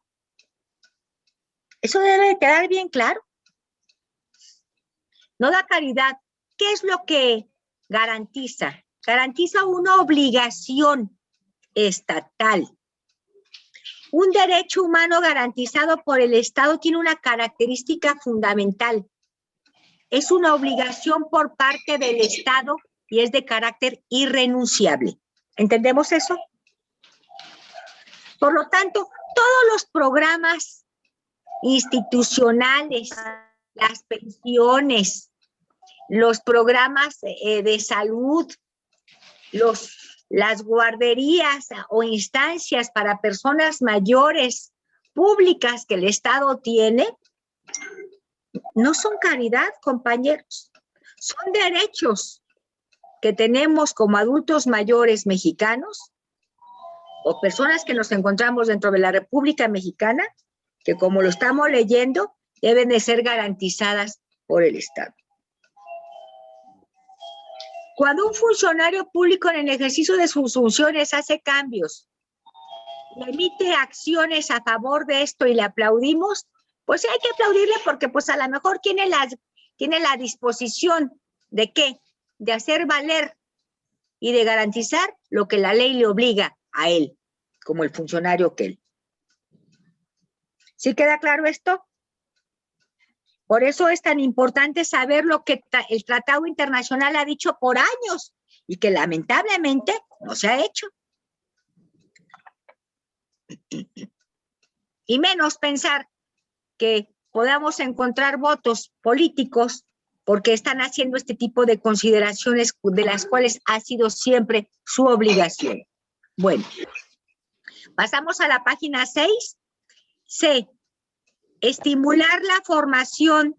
Eso debe de quedar bien claro. No da caridad. ¿Qué es lo que garantiza? Garantiza una obligación estatal. Un derecho humano garantizado por el Estado tiene una característica fundamental. Es una obligación por parte del Estado y es de carácter irrenunciable. ¿Entendemos eso? Por lo tanto, todos los programas institucionales, las pensiones, los programas de salud, las guarderías o instancias para personas mayores públicas que el Estado tiene, no son caridad, compañeros, son derechos que tenemos como adultos mayores mexicanos o personas que nos encontramos dentro de la República Mexicana, que como lo estamos leyendo, deben de ser garantizadas por el Estado. Cuando un funcionario público en el ejercicio de sus funciones hace cambios, emite acciones a favor de esto y le aplaudimos, pues hay que aplaudirle porque pues a lo mejor tiene la disposición de ¿qué? De hacer valer y de garantizar lo que la ley le obliga a él, como el funcionario que él. ¿Sí queda claro esto? Por eso es tan importante saber lo que el Tratado Internacional ha dicho por años y que lamentablemente no se ha hecho. Y menos pensar que podamos encontrar votos políticos porque están haciendo este tipo de consideraciones de las cuales ha sido siempre su obligación. Bueno, pasamos a la página 6. C. Estimular la formación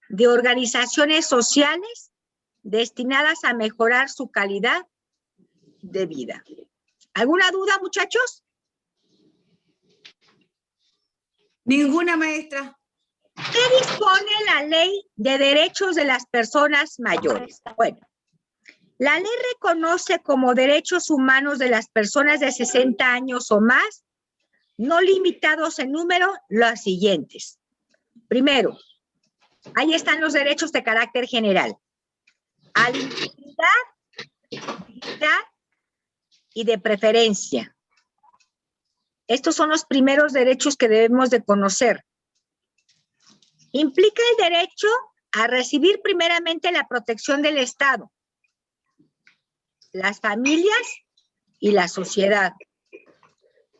de organizaciones sociales destinadas a mejorar su calidad de vida. ¿Alguna duda, muchachos? Ninguna, maestra. ¿Qué dispone la ley de derechos de las personas mayores? Bueno, la ley reconoce como derechos humanos de las personas de 60 años o más, no limitados en número, los siguientes. Primero, ahí están los derechos de carácter general. A la integridad y de preferencia. Estos son los primeros derechos que debemos de conocer. Implica el derecho a recibir primeramente la protección del Estado, las familias y la sociedad,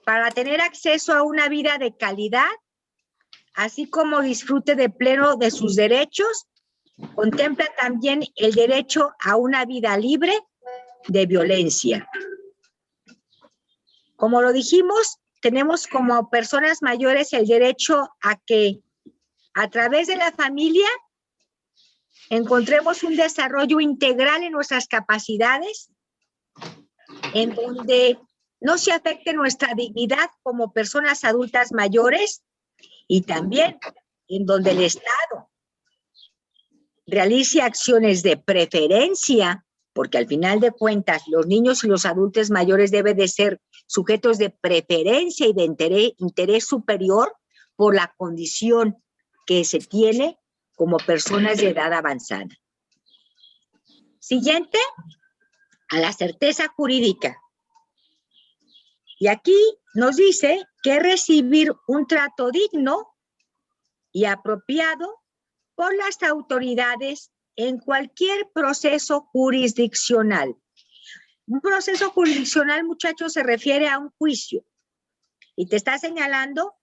para tener acceso a una vida de calidad, así como disfrute de pleno de sus derechos. Contempla también el derecho a una vida libre de violencia. Como lo dijimos, tenemos como personas mayores el derecho a que a través de la familia encontremos un desarrollo integral en nuestras capacidades, en donde no se afecte nuestra dignidad como personas adultas mayores y también en donde el Estado realice acciones de preferencia, porque al final de cuentas los niños y los adultos mayores deben de ser sujetos de preferencia y de interés superior por la condición que se tiene como personas de edad avanzada. Siguiente, a la certeza jurídica. Y aquí nos dice que recibir un trato digno y apropiado por las autoridades en cualquier proceso jurisdiccional. Un proceso jurisdiccional, muchachos, se refiere a un juicio y te está señalando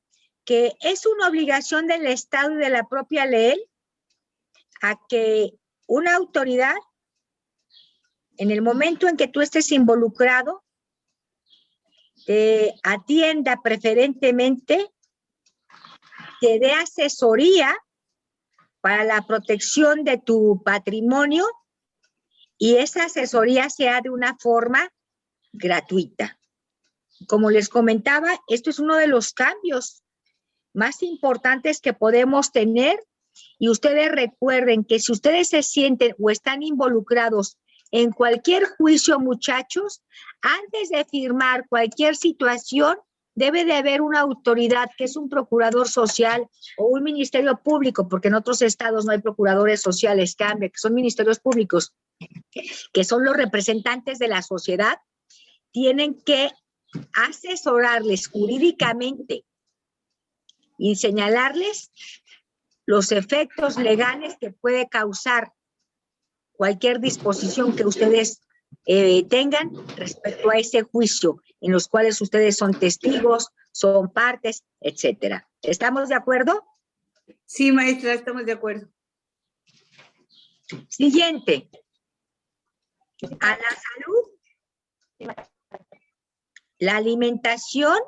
que es una obligación del Estado y de la propia ley a que una autoridad en el momento en que tú estés involucrado, te atienda preferentemente, te dé asesoría para la protección de tu patrimonio y esa asesoría sea de una forma gratuita. Como les comentaba, esto es uno de los cambios más importantes que podemos tener y ustedes recuerden que si ustedes se sienten o están involucrados en cualquier juicio, muchachos, antes de firmar cualquier situación, debe de haber una autoridad que es un procurador social o un ministerio público, porque en otros estados no hay procuradores sociales, cambia, que son ministerios públicos, que son los representantes de la sociedad, tienen que asesorarles jurídicamente y señalarles los efectos legales que puede causar cualquier disposición que ustedes tengan respecto a ese juicio en los cuales ustedes son testigos, son partes, etcétera. ¿Estamos de acuerdo? Sí, maestra, estamos de acuerdo. Siguiente. A la salud, la alimentación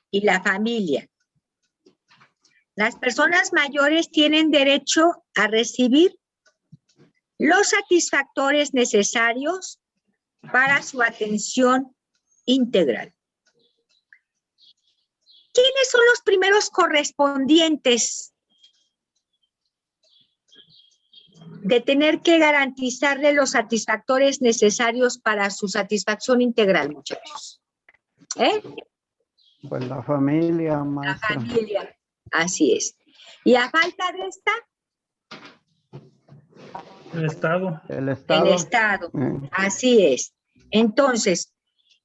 y la familia. Las personas mayores tienen derecho a recibir los satisfactores necesarios para su atención integral. ¿Quiénes son los primeros correspondientes de tener que garantizarle los satisfactores necesarios para su satisfacción integral, muchachos? Pues la familia, La maestra. familia, así es. Y a falta de esta, El Estado. El el Estado. Estado, así es. Entonces,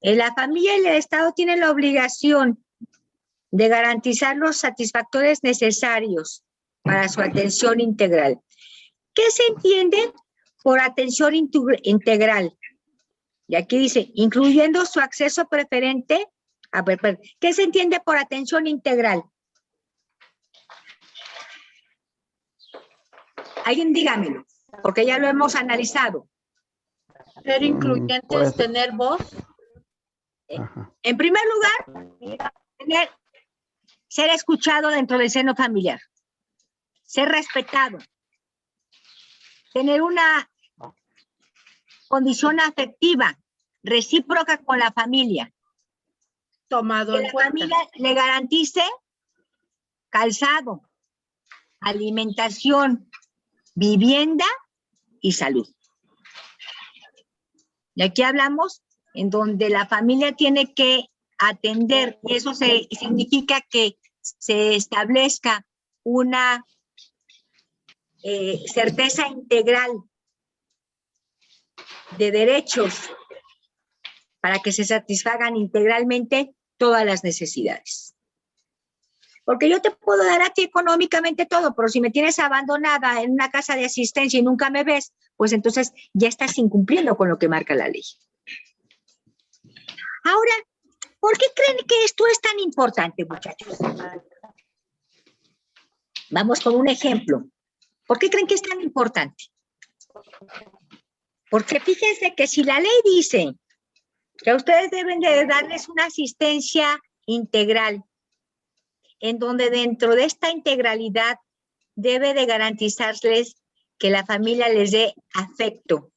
la familia y el Estado tienen la obligación de garantizar los satisfactores necesarios para su atención integral. ¿Qué se entiende por atención integral? Y aquí dice, incluyendo su acceso preferente. A ver, ¿qué se entiende por atención integral? Alguien dígamelo, porque ya lo hemos analizado. Ser incluyentes, pues- tener voz. Ajá. En primer lugar, ser escuchado dentro del seno familiar, ser respetado, tener una condición afectiva, recíproca con la familia, Tomado que en la cuenta. familia le garantice calzado, alimentación, vivienda y salud. Y aquí hablamos en donde la familia tiene que atender, y eso significa que se establezca una certeza integral de derechos para que se satisfagan integralmente todas las necesidades. Porque yo te puedo dar a ti económicamente todo, pero si me tienes abandonada en una casa de asistencia y nunca me ves, pues entonces ya estás incumpliendo con lo que marca la ley. Ahora, ¿por qué creen que esto es tan importante, muchachos? Vamos con un ejemplo. ¿Por qué creen que es tan importante? Porque fíjense que si la ley dice que ustedes deben de darles una asistencia integral, en donde dentro de esta integralidad debe de garantizarles que la familia les dé afecto,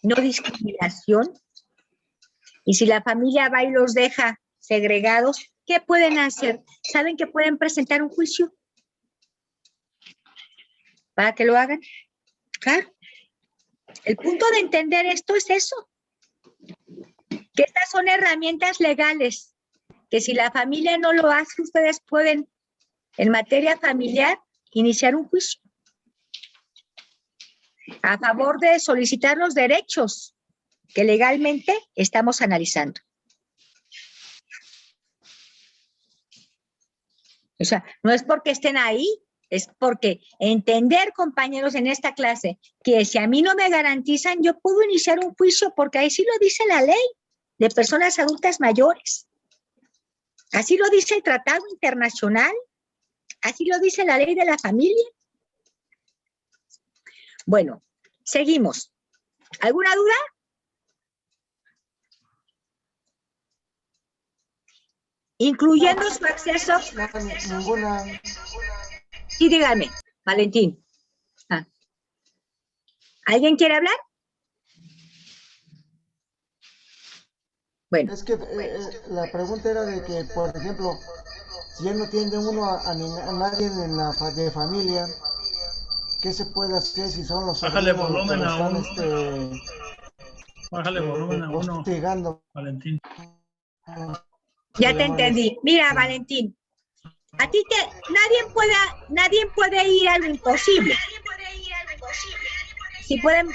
no discriminación. Y si la familia va y los deja segregados, ¿qué pueden hacer? ¿Saben que pueden presentar un juicio para que lo hagan? Claro. El punto de entender esto es eso, que estas son herramientas legales, que si la familia no lo hace, ustedes pueden, en materia familiar, iniciar un juicio a favor de solicitar los derechos que legalmente estamos analizando. O sea, no es porque estén ahí, es porque entender, compañeros, en esta clase, que si a mí no me garantizan, yo puedo iniciar un juicio, porque ahí sí lo dice la ley de personas adultas mayores. Así lo dice el Tratado Internacional, así lo dice la ley de la familia. Bueno, seguimos. ¿Alguna duda? Incluyendo su acceso. No, ninguna. Sí, dígame, Valentín. Ah. ¿Alguien quiere hablar? Bueno, Es que la pregunta era de que, por ejemplo, si ya no tiene uno a nadie en la de familia, ¿qué se puede hacer si son los Bájale sobrinos los que volumen lo a están Bájale volumen a uno, hostigando? Valentín. ya te entendí. Mira, Valentín, a ti nadie puede ir a lo imposible. Si pueden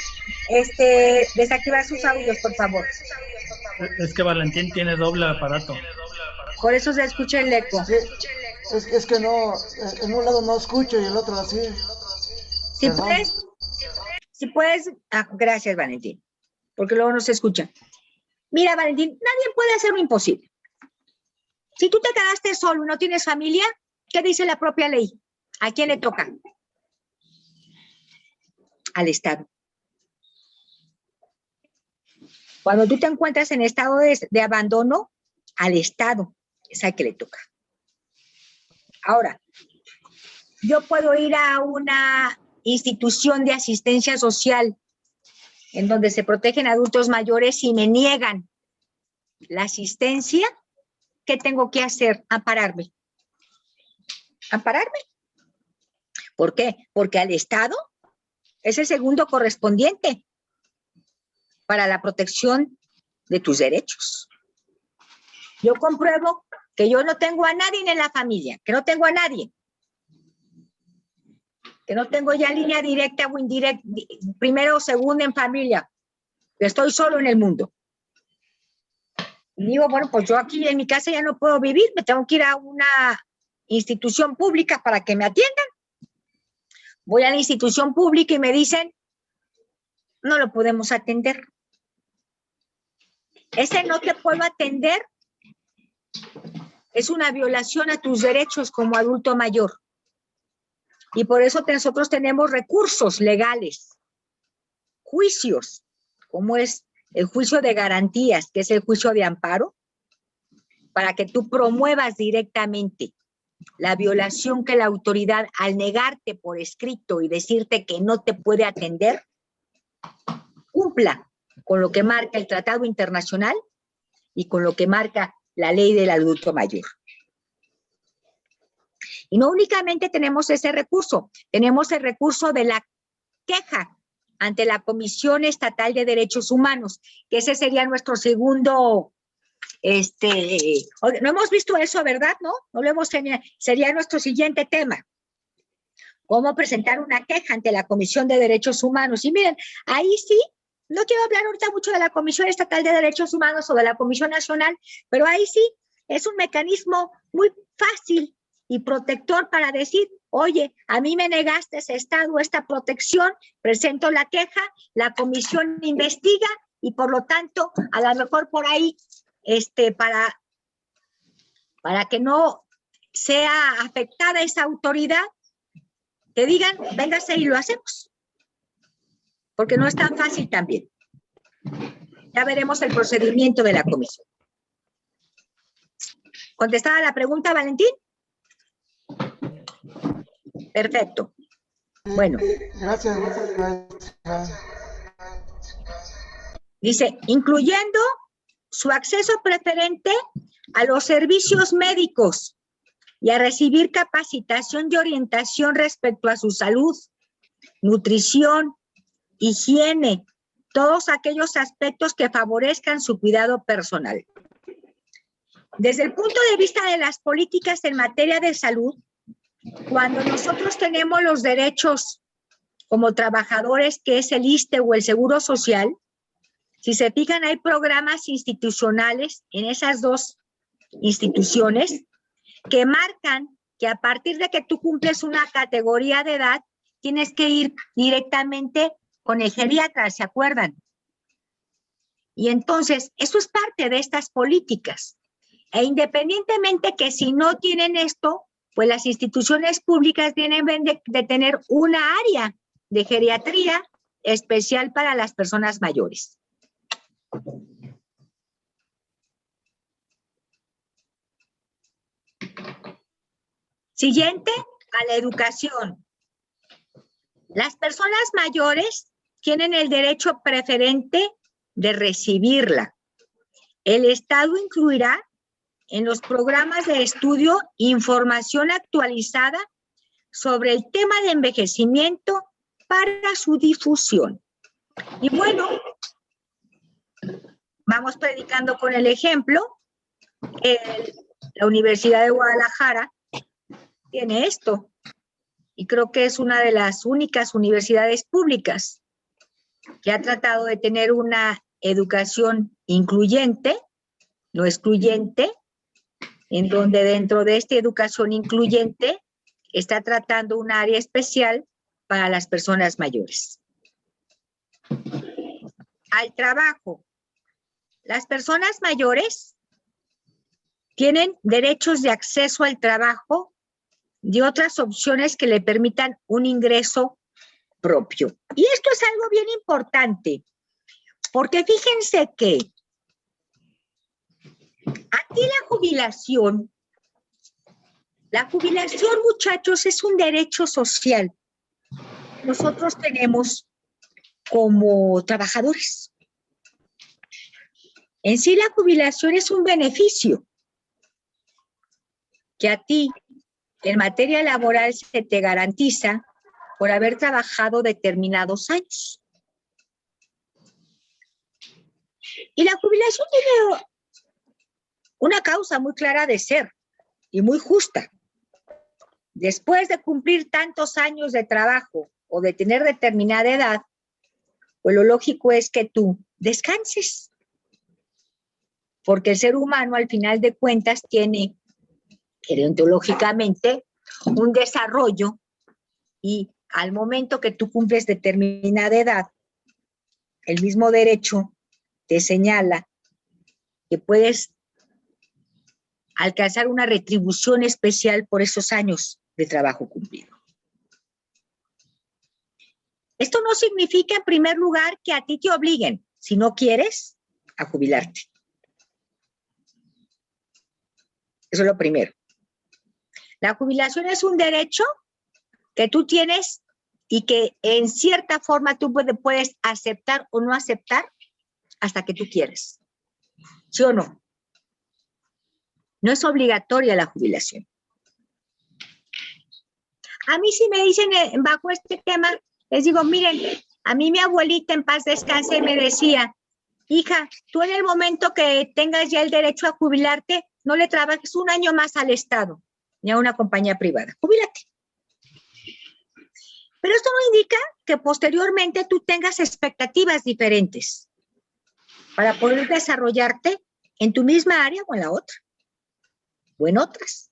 desactivar sus audios, por favor. Es que Valentín tiene doble aparato. Por eso se escucha el eco. Sí, es que no, en un lado no escucho y el otro así. Si Perdón. puedes, gracias, Valentín, porque luego no se escucha. Mira, Valentín, nadie puede hacer lo imposible. Si tú te quedaste solo y no tienes familia, ¿qué dice la propia ley? ¿A quién le toca? Al Estado. Cuando tú te encuentras en estado de abandono, al Estado es al que le toca. Ahora, yo puedo ir a una institución de asistencia social en donde se protegen adultos mayores y me niegan la asistencia. ¿Qué tengo que hacer? Ampararme. ¿Ampararme? ¿Por qué? Porque al Estado es el segundo correspondiente para la protección de tus derechos. Yo compruebo que yo no tengo a nadie en la familia, que no tengo a nadie, que no tengo ya línea directa o indirecta, primero o segundo en familia, que estoy solo en el mundo. Y digo, bueno, pues yo aquí en mi casa ya no puedo vivir, me tengo que ir a una institución pública para que me atiendan. Voy a la institución pública y me dicen, no lo podemos atender. Ese no te puedo atender es una violación a tus derechos como adulto mayor. Y por eso nosotros tenemos recursos legales, juicios, como es el juicio de garantías, que es el juicio de amparo, para que tú promuevas directamente la violación que la autoridad, al negarte por escrito y decirte que no te puede atender, cumpla con lo que marca el Tratado Internacional y con lo que marca la ley del adulto mayor. Y no únicamente tenemos ese recurso, tenemos el recurso de la queja ante la Comisión Estatal de Derechos Humanos, que ese sería nuestro segundo, no hemos visto eso, ¿verdad? No lo hemos tenido, sería nuestro siguiente tema. Cómo presentar una queja ante la Comisión de Derechos Humanos. Y miren, ahí sí, no quiero hablar ahorita mucho de la Comisión Estatal de Derechos Humanos o de la Comisión Nacional, pero ahí sí es un mecanismo muy fácil y protector para decir, oye, a mí me negaste ese estado, esta protección, presento la queja, la comisión investiga y por lo tanto, a lo mejor por ahí, para que no sea afectada esa autoridad, te digan, véngase y lo hacemos. Porque no es tan fácil también. Ya veremos el procedimiento de la comisión. ¿Contestada la pregunta, Valentín? Perfecto. Bueno. Gracias. Dice, incluyendo su acceso preferente a los servicios médicos y a recibir capacitación y orientación respecto a su salud, nutrición, higiene, todos aquellos aspectos que favorezcan su cuidado personal. Desde el punto de vista de las políticas en materia de salud, cuando nosotros tenemos los derechos como trabajadores, que es el ISSSTE o el Seguro Social, si se fijan, hay programas institucionales en esas dos instituciones que marcan que a partir de que tú cumples una categoría de edad, tienes que ir directamente con el geriatra, ¿se acuerdan? Y entonces, eso es parte de estas políticas. E independientemente que si no tienen esto, pues las instituciones públicas tienen de tener una área de geriatría especial para las personas mayores. Siguiente, a la educación. Las personas mayores tienen el derecho preferente de recibirla. El Estado incluirá en los programas de estudio información actualizada sobre el tema de envejecimiento para su difusión. Y bueno, vamos predicando con el ejemplo. La Universidad de Guadalajara tiene esto, y creo que es una de las únicas universidades públicas que ha tratado de tener una educación incluyente, no excluyente, en donde dentro de esta educación incluyente está tratando un área especial para las personas mayores. Al trabajo. Las personas mayores tienen derechos de acceso al trabajo y otras opciones que le permitan un ingreso propio. Y esto es algo bien importante, porque fíjense que aquí la jubilación, muchachos, es un derecho social. Nosotros tenemos como trabajadores. En sí, la jubilación es un beneficio que a ti, en materia laboral, se te garantiza por haber trabajado determinados años. Y la jubilación tiene una causa muy clara de ser y muy justa. Después de cumplir tantos años de trabajo o de tener determinada edad, pues lo lógico es que tú descanses. Porque el ser humano, al final de cuentas, tiene gerontológicamente un desarrollo, y al momento que tú cumples determinada edad, el mismo derecho te señala que puedes alcanzar una retribución especial por esos años de trabajo cumplido. Esto no significa, en primer lugar, que a ti te obliguen, si no quieres, a jubilarte. Eso es lo primero. La jubilación es un derecho que tú tienes y que en cierta forma tú puedes aceptar o no aceptar hasta que tú quieres. ¿Sí o no? No es obligatoria la jubilación. A mí si me dicen bajo este tema, les digo, miren, a mí mi abuelita en paz descanse me decía, hija, tú en el momento que tengas ya el derecho a jubilarte, no le trabajes un año más al Estado ni a una compañía privada. Jubílate. Pero esto no indica que posteriormente tú tengas expectativas diferentes para poder desarrollarte en tu misma área o en la otra, o en otras.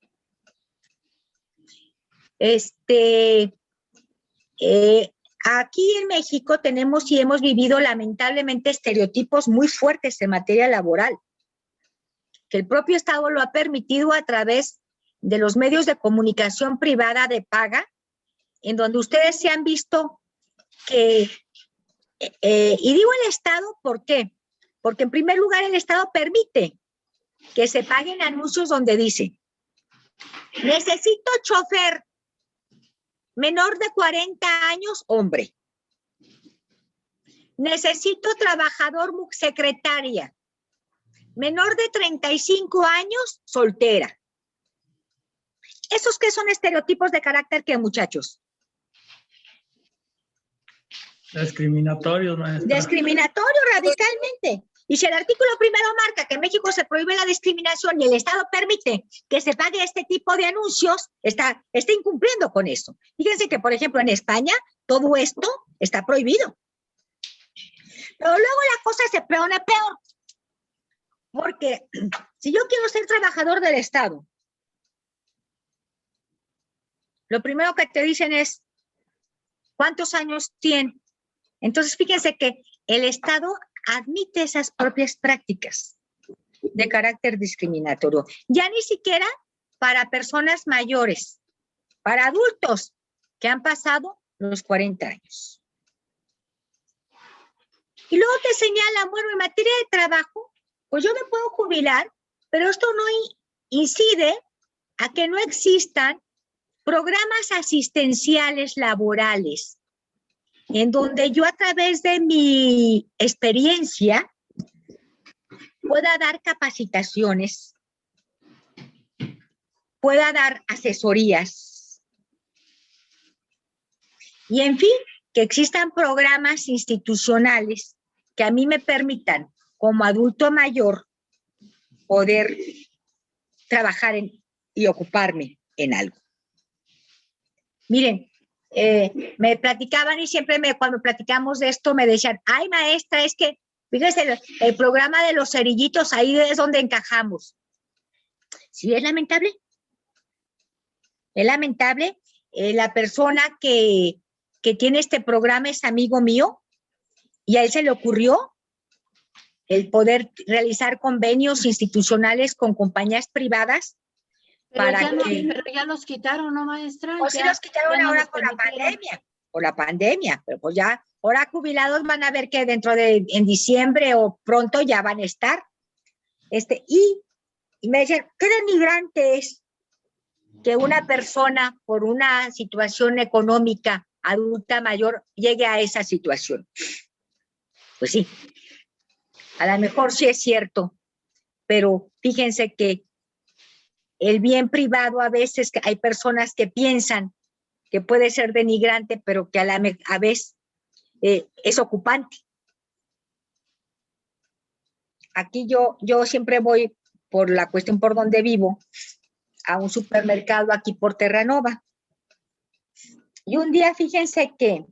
Aquí en México tenemos y hemos vivido lamentablemente estereotipos muy fuertes en materia laboral, que el propio Estado lo ha permitido a través de los medios de comunicación privada de paga, en donde ustedes se han visto que, y digo el Estado, ¿por qué? Porque en primer lugar el Estado permite que se paguen anuncios donde dice, necesito chofer menor de 40 años, hombre. Necesito trabajador secretaria, menor de 35 años, soltera. ¿Esos qué son estereotipos de carácter qué, muchachos? Discriminatorios, maestra. Discriminatorio radicalmente. Y si el artículo primero marca que en México se prohíbe la discriminación y el Estado permite que se pague este tipo de anuncios, está incumpliendo con eso. Fíjense que, por ejemplo, en España todo esto está prohibido. Pero luego la cosa se pone peor. Porque si yo quiero ser trabajador del Estado, lo primero que te dicen es, ¿cuántos años tiene? Entonces, fíjense que el Estado admite esas propias prácticas de carácter discriminatorio. Ya ni siquiera para personas mayores, para adultos que han pasado los 40 años. Y luego te señalan, bueno, en materia de trabajo, pues yo me puedo jubilar, pero esto no incide a que no existan programas asistenciales laborales, en donde yo a través de mi experiencia pueda dar capacitaciones, pueda dar asesorías. Y en fin, que existan programas institucionales que a mí me permitan, como adulto mayor, poder trabajar y ocuparme en algo. Miren, me platicaban y siempre cuando platicamos de esto me decían, ay maestra, es que, fíjese, el programa de los cerillitos, ahí es donde encajamos. Sí, es lamentable. Es lamentable. La persona que tiene este programa es amigo mío y a él se le ocurrió el poder realizar convenios institucionales con compañías privadas. Pero ya los quitaron, ¿no, maestra? Pues sí Ya, los quitaron no ahora los por la permitieron. pandemia, pero pues ya, ahora jubilados van a ver que en diciembre o pronto ya van a estar. Y me decían, qué denigrante es que una persona por una situación económica adulta mayor llegue a esa situación. Pues sí, a lo mejor sí es cierto, pero fíjense que el bien privado a veces hay personas que piensan que puede ser denigrante, pero que a veces es ocupante. Aquí yo siempre voy por la cuestión por donde vivo a un supermercado aquí por Terranova. Y un día fíjense que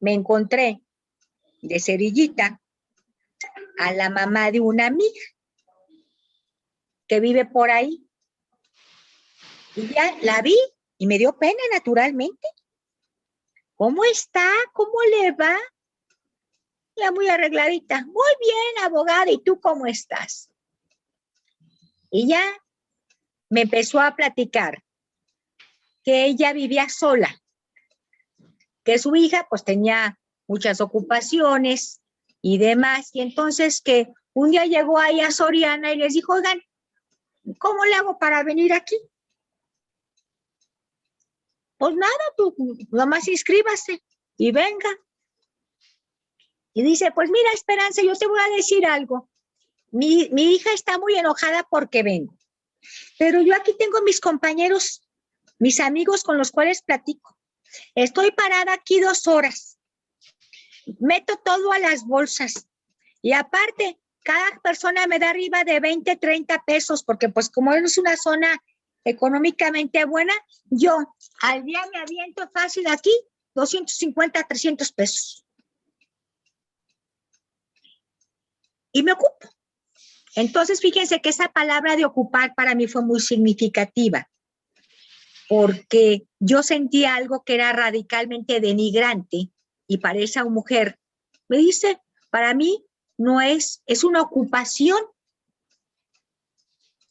me encontré de cerillita a la mamá de una amiga que vive por ahí. Y ya la vi y me dio pena naturalmente. ¿Cómo está? ¿Cómo le va? Ya muy arregladita. Muy bien, abogada. ¿Y tú cómo estás? Y ya me empezó a platicar que ella vivía sola, que su hija pues tenía muchas ocupaciones y demás. Y entonces que un día llegó ahí a Soriana y les dijo, oigan, ¿cómo le hago para venir aquí? Pues nada, tú nomás inscríbase y venga. Y dice, pues mira, Esperanza, yo te voy a decir algo. Mi hija está muy enojada porque vengo. Pero yo aquí tengo mis compañeros, mis amigos con los cuales platico. Estoy parada aquí 2 horas. Meto todo a las bolsas. Y aparte, cada persona me da arriba de 20, 30 pesos, porque pues como es una zona económicamente buena, yo al día me aviento fácil aquí 250, 300 pesos. Y me ocupo. Entonces, fíjense que esa palabra de ocupar para mí fue muy significativa, porque yo sentí algo que era radicalmente denigrante y para esa mujer me dice, para mí no es una ocupación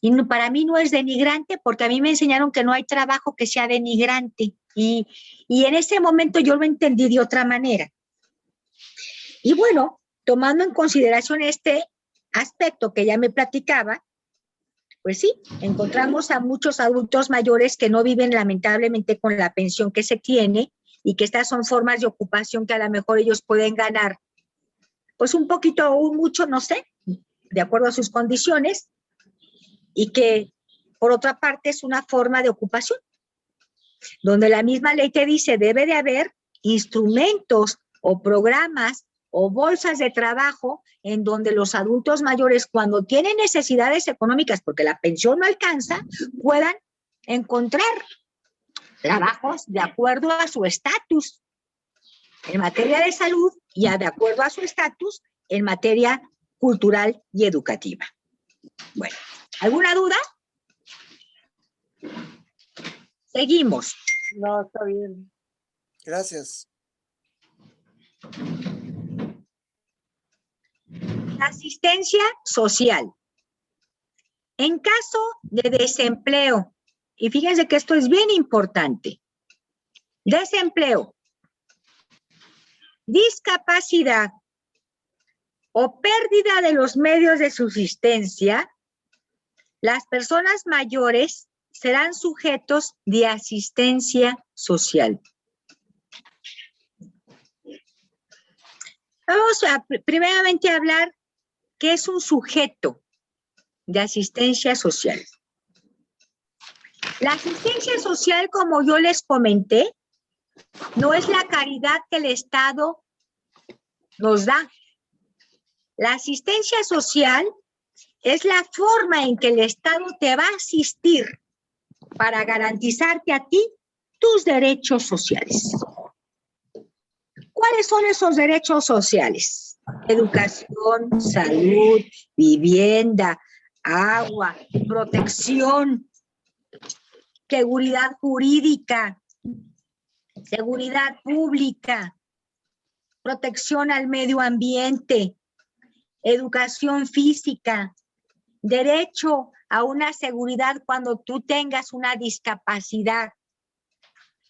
y para mí no es denigrante porque a mí me enseñaron que no hay trabajo que sea denigrante y en ese momento yo lo entendí de otra manera. Y bueno, tomando en consideración este aspecto que ya me platicaba, pues sí, encontramos a muchos adultos mayores que no viven lamentablemente con la pensión que se tiene y que estas son formas de ocupación que a lo mejor ellos pueden ganar, pues un poquito o un mucho, no sé, de acuerdo a sus condiciones, y que por otra parte es una forma de ocupación, donde la misma ley te dice debe de haber instrumentos o programas o bolsas de trabajo en donde los adultos mayores, cuando tienen necesidades económicas, porque la pensión no alcanza, puedan encontrar trabajos de acuerdo a su estatus en materia de salud y de acuerdo a su estatus en materia cultural y educativa. Bueno, ¿alguna duda? Seguimos. No, está bien. Gracias. Asistencia social. En caso de desempleo, y fíjense que esto es bien importante, desempleo, discapacidad o pérdida de los medios de subsistencia, las personas mayores serán sujetos de asistencia social. Vamos a primeramente hablar qué es un sujeto de asistencia social. La asistencia social, como yo les comenté, no es la caridad que el Estado nos da. La asistencia social es la forma en que el Estado te va a asistir para garantizarte a ti tus derechos sociales. ¿Cuáles son esos derechos sociales? Educación, salud, vivienda, agua, protección, seguridad jurídica, seguridad pública, protección al medio ambiente, educación física, derecho a una seguridad cuando tú tengas una discapacidad.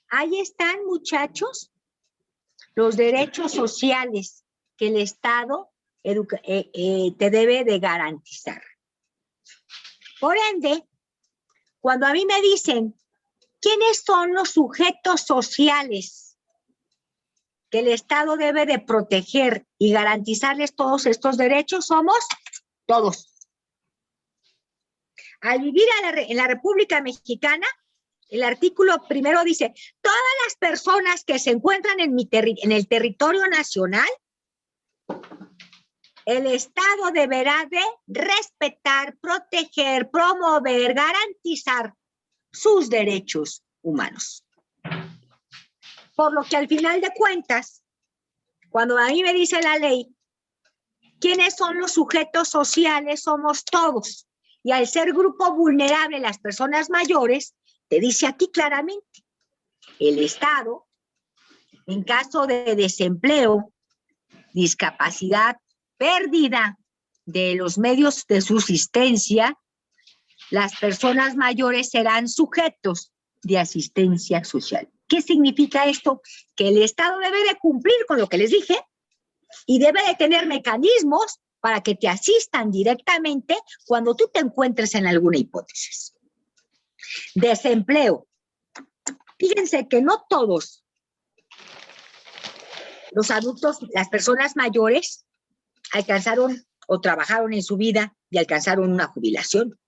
Ahí están, muchachos, los derechos sociales que el Estado te debe de garantizar. Por ende, cuando a mí me dicen, ¿quiénes son los sujetos sociales que el Estado debe de proteger y garantizarles todos estos derechos? Somos todos. Al vivir en la República Mexicana, el artículo primero dice, todas las personas que se encuentran en el territorio nacional, el Estado deberá de respetar, proteger, promover, garantizar sus derechos humanos. Por lo que al final de cuentas, cuando a mí me dice la ley, ¿quiénes son los sujetos sociales? Somos todos. Y al ser grupo vulnerable, las personas mayores, te dice aquí claramente, el Estado, en caso de desempleo, discapacidad, pérdida de los medios de subsistencia, las personas mayores serán sujetos de asistencia social. ¿Qué significa esto? Que el Estado debe de cumplir con lo que les dije y debe de tener mecanismos para que te asistan directamente cuando tú te encuentres en alguna hipótesis. Desempleo. Fíjense que no todos los adultos, las personas mayores, alcanzaron o trabajaron en su vida y alcanzaron una jubilación.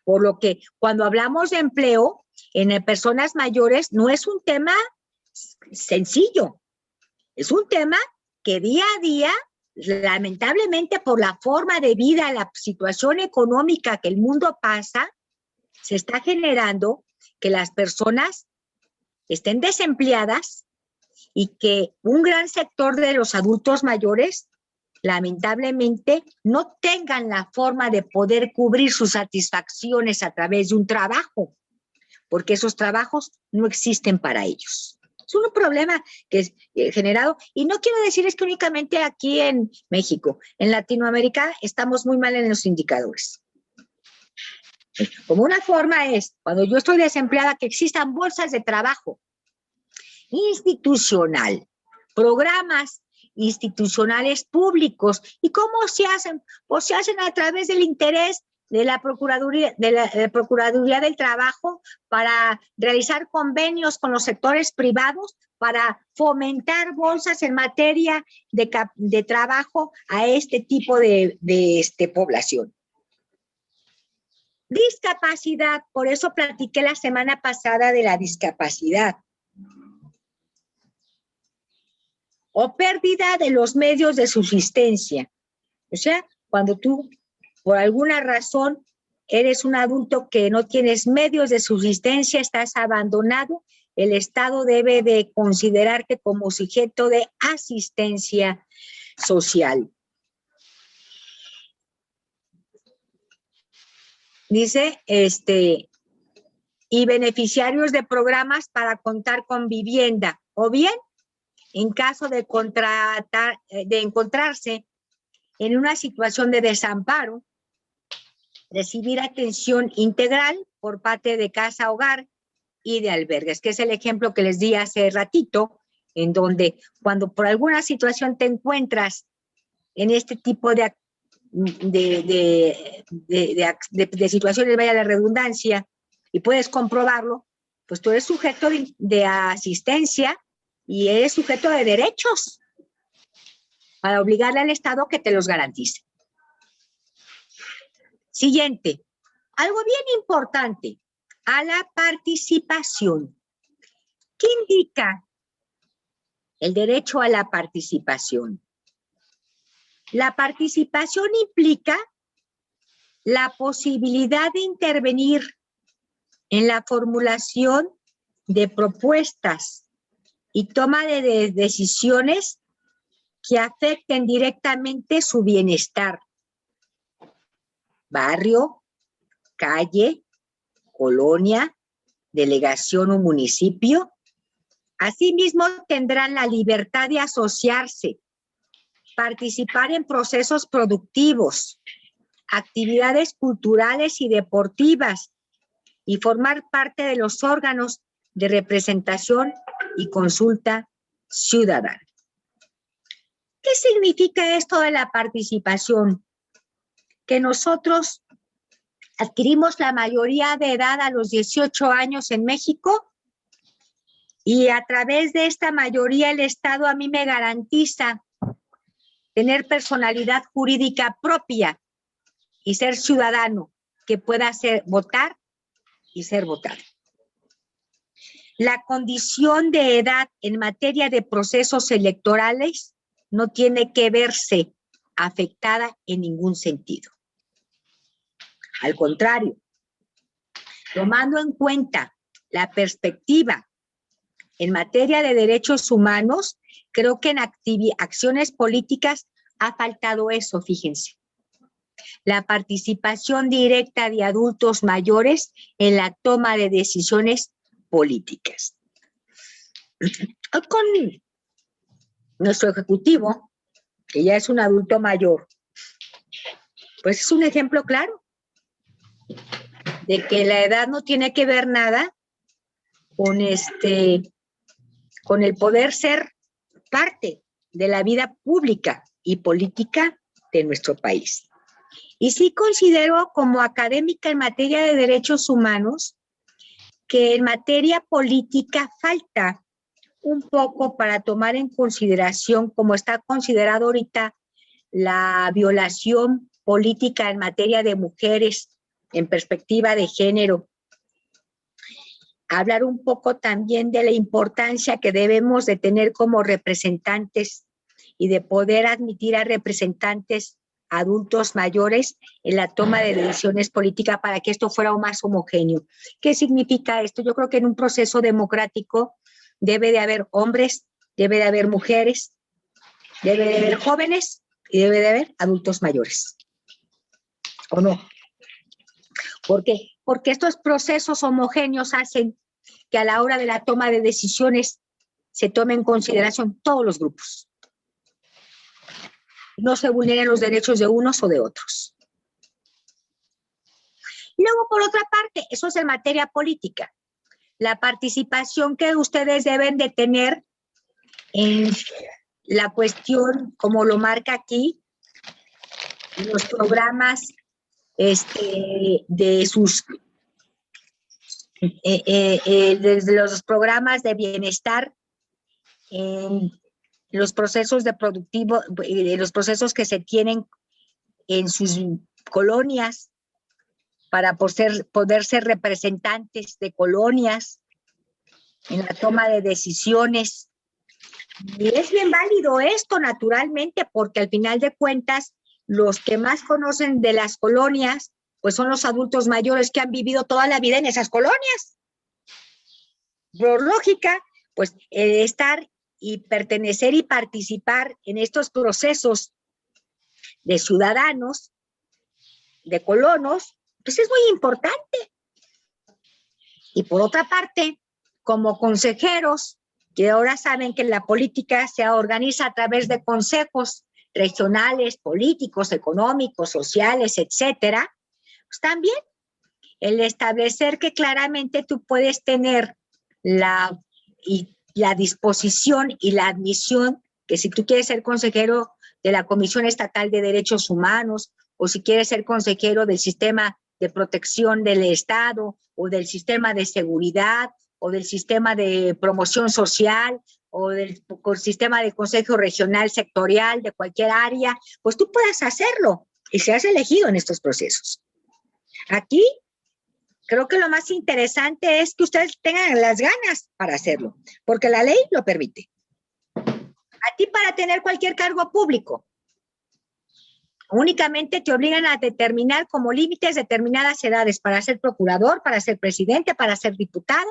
Por lo que cuando hablamos de empleo en personas mayores no es un tema sencillo, es un tema que día a día, lamentablemente por la forma de vida, la situación económica que el mundo pasa, se está generando que las personas estén desempleadas y que un gran sector de los adultos mayores lamentablemente no tengan la forma de poder cubrir sus satisfacciones a través de un trabajo, porque esos trabajos no existen para ellos. Es un problema que es generado, y no quiero decir es que únicamente aquí en México, en Latinoamérica estamos muy mal en los indicadores. Como una forma es, cuando yo estoy desempleada, que existan bolsas de trabajo institucional, programas institucionales públicos. ¿Y cómo se hacen? Pues se hacen a través del interés de la Procuraduría del Trabajo para realizar convenios con los sectores privados para fomentar bolsas en materia de trabajo a este tipo de población. Discapacidad, por eso platiqué la semana pasada de la discapacidad. O pérdida de los medios de subsistencia. O sea, cuando tú, por alguna razón, eres un adulto que no tienes medios de subsistencia, estás abandonado, el Estado debe de considerarte como sujeto de asistencia social. Dice, y beneficiarios de programas para contar con vivienda, o bien, en caso de encontrarse en una situación de desamparo, recibir atención integral por parte de casa hogar y de albergues, que es el ejemplo que les di hace ratito en donde cuando por alguna situación te encuentras en este tipo de situaciones, vaya la redundancia, y puedes comprobarlo, pues tú eres sujeto de asistencia y eres sujeto de derechos para obligarle al Estado que te los garantice. Siguiente, algo bien importante, a la participación. ¿Qué indica el derecho a la participación? La participación implica la posibilidad de intervenir en la formulación de propuestas y toma de decisiones que afecten directamente su bienestar. Barrio, calle, colonia, delegación o municipio. Asimismo, tendrán la libertad de asociarse, participar en procesos productivos, actividades culturales y deportivas y formar parte de los órganos de representación y consulta ciudadana. ¿Qué significa esto de la participación? Que nosotros adquirimos la mayoría de edad a los 18 años en México y a través de esta mayoría el Estado a mí me garantiza tener personalidad jurídica propia y ser ciudadano que pueda votar y ser votado. La condición de edad en materia de procesos electorales no tiene que verse afectada en ningún sentido. Al contrario, tomando en cuenta la perspectiva en materia de derechos humanos, creo que en acciones políticas ha faltado eso, fíjense. La participación directa de adultos mayores en la toma de decisiones políticas. Con nuestro ejecutivo, que ya es un adulto mayor, pues es un ejemplo claro de que la edad no tiene que ver nada con el poder ser parte de la vida pública y política de nuestro país. Y sí considero como académica en materia de derechos humanos que en materia política falta un poco para tomar en consideración, como está considerado ahorita, la violación política en materia de mujeres en perspectiva de género. Hablar un poco también de la importancia que debemos de tener como representantes y de poder admitir a representantes adultos mayores en la toma de decisiones políticas para que esto fuera más homogéneo. ¿Qué significa esto? Yo creo que en un proceso democrático debe de haber hombres, debe de haber mujeres, debe de haber jóvenes y debe de haber adultos mayores. ¿O no? ¿Por qué? Porque estos procesos homogéneos hacen que a la hora de la toma de decisiones se tomen en consideración todos los grupos. No se vulneren los derechos de unos o de otros. Y luego, por otra parte, eso es en materia política. La participación que ustedes deben de tener en la cuestión, como lo marca aquí, los programas de los programas de bienestar, los procesos los procesos que se tienen en sus colonias para poder ser representantes de colonias en la toma de decisiones. Y es bien válido esto, naturalmente, porque al final de cuentas, los que más conocen de las colonias, pues son los adultos mayores que han vivido toda la vida en esas colonias. Por lógica, pues estar y pertenecer y participar en estos procesos de ciudadanos, de colonos, pues es muy importante. Y por otra parte, como consejeros, que ahora saben que la política se organiza a través de consejos regionales, políticos, económicos, sociales, etcétera, pues también el establecer que claramente tú puedes tener y la disposición y la admisión que si tú quieres ser consejero de la Comisión Estatal de Derechos Humanos o si quieres ser consejero del sistema de protección del Estado o del sistema de seguridad o del sistema de promoción social o del sistema de consejo regional sectorial de cualquier área, pues tú puedas hacerlo y seas elegido en estos procesos. Aquí creo que lo más interesante es que ustedes tengan las ganas para hacerlo, porque la ley lo permite. A ti para tener cualquier cargo público, únicamente te obligan a determinar como límites determinadas edades para ser procurador, para ser presidente, para ser diputado,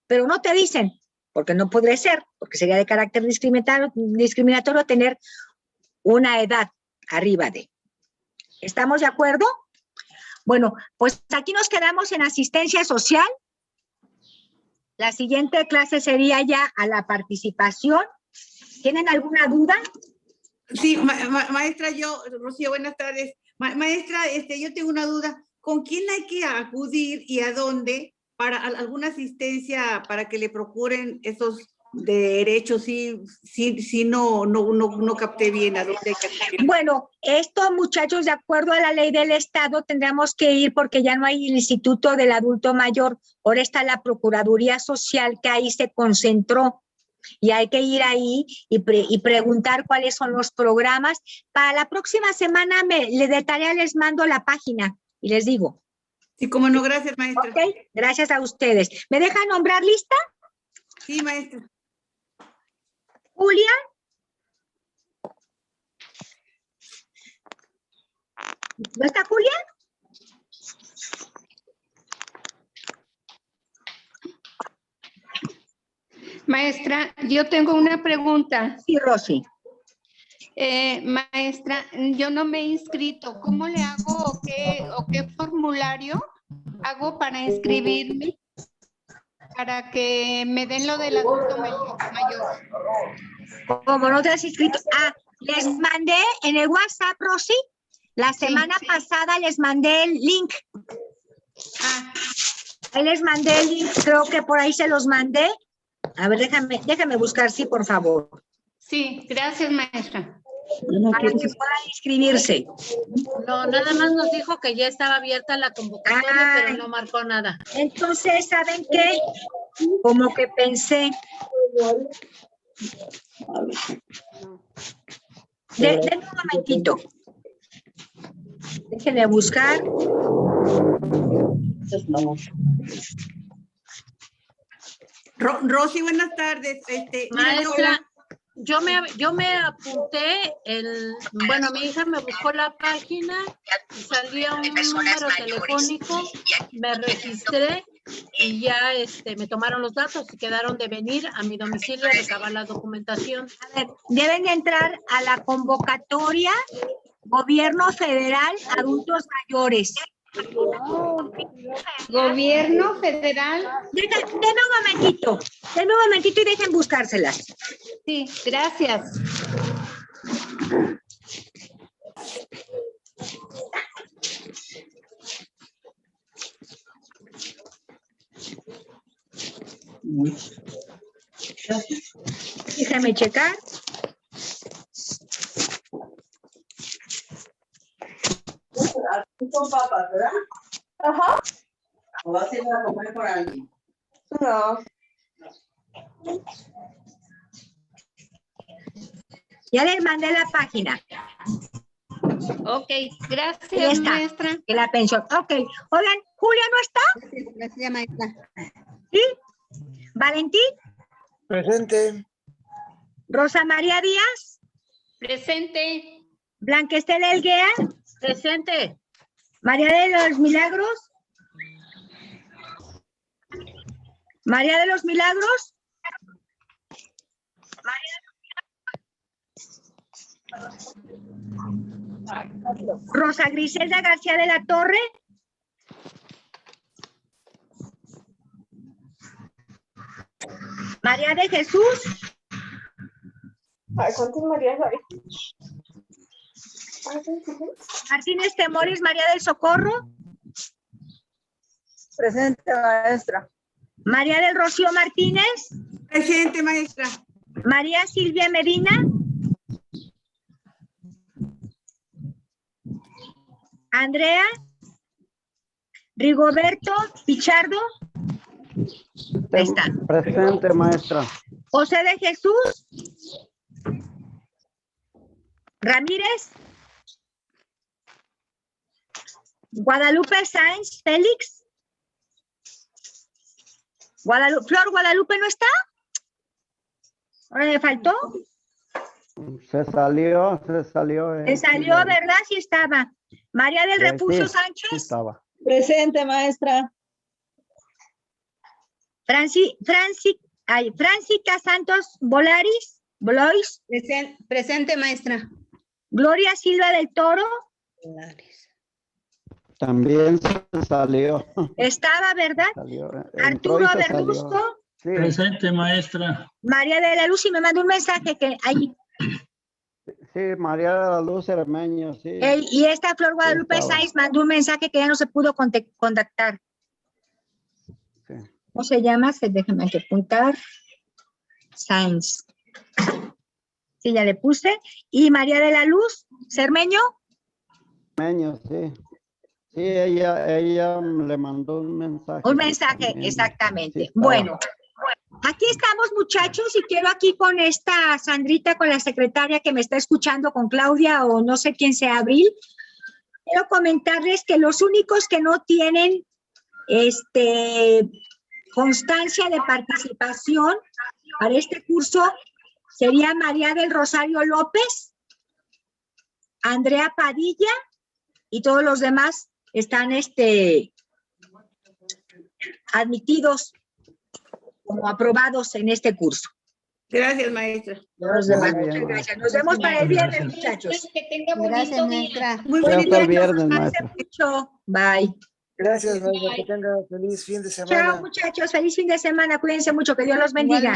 pero no te dicen, porque no podría ser, porque sería de carácter discriminatorio tener una edad arriba de. ¿Estamos de acuerdo? Bueno, pues aquí nos quedamos en asistencia social. La siguiente clase sería ya a la participación. ¿Tienen alguna duda? Sí, maestra, Rocío, buenas tardes. Maestra, yo tengo una duda. ¿Con quién hay que acudir y a dónde para alguna asistencia para que le procuren esos derechos? Sí, no capté bien a dónde hay que acudir. Bueno, esto, muchachos, de acuerdo a la ley del Estado, tendremos que ir porque ya no hay el Instituto del Adulto Mayor. Ahora está la Procuraduría Social, que ahí se concentró. Y hay que ir ahí y preguntar cuáles son los programas. Para la próxima semana de tarea les mando la página y les digo. Sí, cómo no, gracias, maestra. Ok, gracias a ustedes. ¿Me dejan nombrar lista? Sí, maestra. Julia. ¿No está Julia? Maestra, yo tengo una pregunta. Sí, Rosy. Maestra, yo no me he inscrito. ¿Cómo le hago o qué formulario hago para inscribirme? Para que me den lo del adulto mayor. Como no te has inscrito. Les mandé en el WhatsApp, Rosy. La semana pasada les mandé el link. Ahí les mandé el link. Creo que por ahí se los mandé. A ver, déjame buscar, sí, por favor. Sí, gracias, maestra. Para que puedan inscribirse. No, nada más nos dijo que ya estaba abierta la convocatoria, pero no marcó nada. Entonces, ¿saben qué? Como que pensé. Denme un momentito. Déjenme buscar. Rosy, buenas tardes. Maestra, yo me apunté, bueno, mi hija me buscó la página, salía un número telefónico, me registré y ya me tomaron los datos y quedaron de venir a mi domicilio a recabar la documentación. A ver, deben de entrar a la convocatoria Gobierno Federal Adultos Mayores. Gobierno Federal. Denme un momentito y dejen buscárselas. Sí, gracias. Déjame checar. Con papas, ¿verdad? Ajá. ¿O vas a ir a comer por alguien? No. Ya les mandé la página. Ok, gracias, maestra. Que la pensión. Ok. Oigan, ¿Julia no está? Gracias, maestra. ¿Sí? ¿Valentín? Presente. ¿Rosa María Díaz? Presente. ¿Blanca Estela Elguea? Presente. ¿María de los Milagros? ¿María de los Milagros? ¿Rosa Griselda García de la Torre? ¿María de Jesús? ¿Cuántas Marías hay? ¿Martínez Temores María del Socorro? Presente, maestra. ¿María del Rocío Martínez? Presente, maestra. María Silvia Medina. Andrea. Rigoberto Pichardo. Ahí está. Presente, maestra. José de Jesús Ramírez. Guadalupe Sáenz Félix. Flor Guadalupe no está. Ahora me faltó. Se salió. Se salió, ¿verdad? Sí estaba. María del Refugio Sí Sánchez. estaba. Presente, maestra. Francisca Santos Blois. Presente, maestra. Gloria Silva del Toro. También se salió. Estaba, ¿verdad? Salió. Arturo Entró y se salió. Verduzco. Sí, Presente, maestra. María de la Luz, y me mandó un mensaje que ahí. sí, María de la Luz Hermeño, sí. Y esta Flor Guadalupe estaba. Sáenz mandó un mensaje que ya no se pudo contactar. Sí. ¿Cómo se llama? Déjame aquí apuntar. Sáenz. Sí, ya le puse. Y María de la Luz Cermeño. Hermeño, sí. Sí, ella le mandó un mensaje. Un mensaje, también. exactamente. Sí, estaba. Bueno, aquí estamos, muchachos, y quiero aquí con esta Sandrita, con la secretaria que me está escuchando, con Claudia o no sé quién sea, Abril. Quiero comentarles que los únicos que no tienen constancia de participación para este curso sería María del Rosario López, Andrea Padilla, y todos los demás están admitidos como aprobados en este curso. Gracias, maestra. Los demás, Muy bien, muchas maestra. gracias. Nos vemos para el viernes, Gracias. muchachos. Que tenga Gracias, bonito día. maestra. Muy Ya bonito. hasta el viernes, Cuídense maestra. mucho. Bye. Gracias, maestra. Que tenga feliz fin de semana. Chao, muchachos. Feliz fin de semana. Cuídense mucho. Que Dios los bendiga.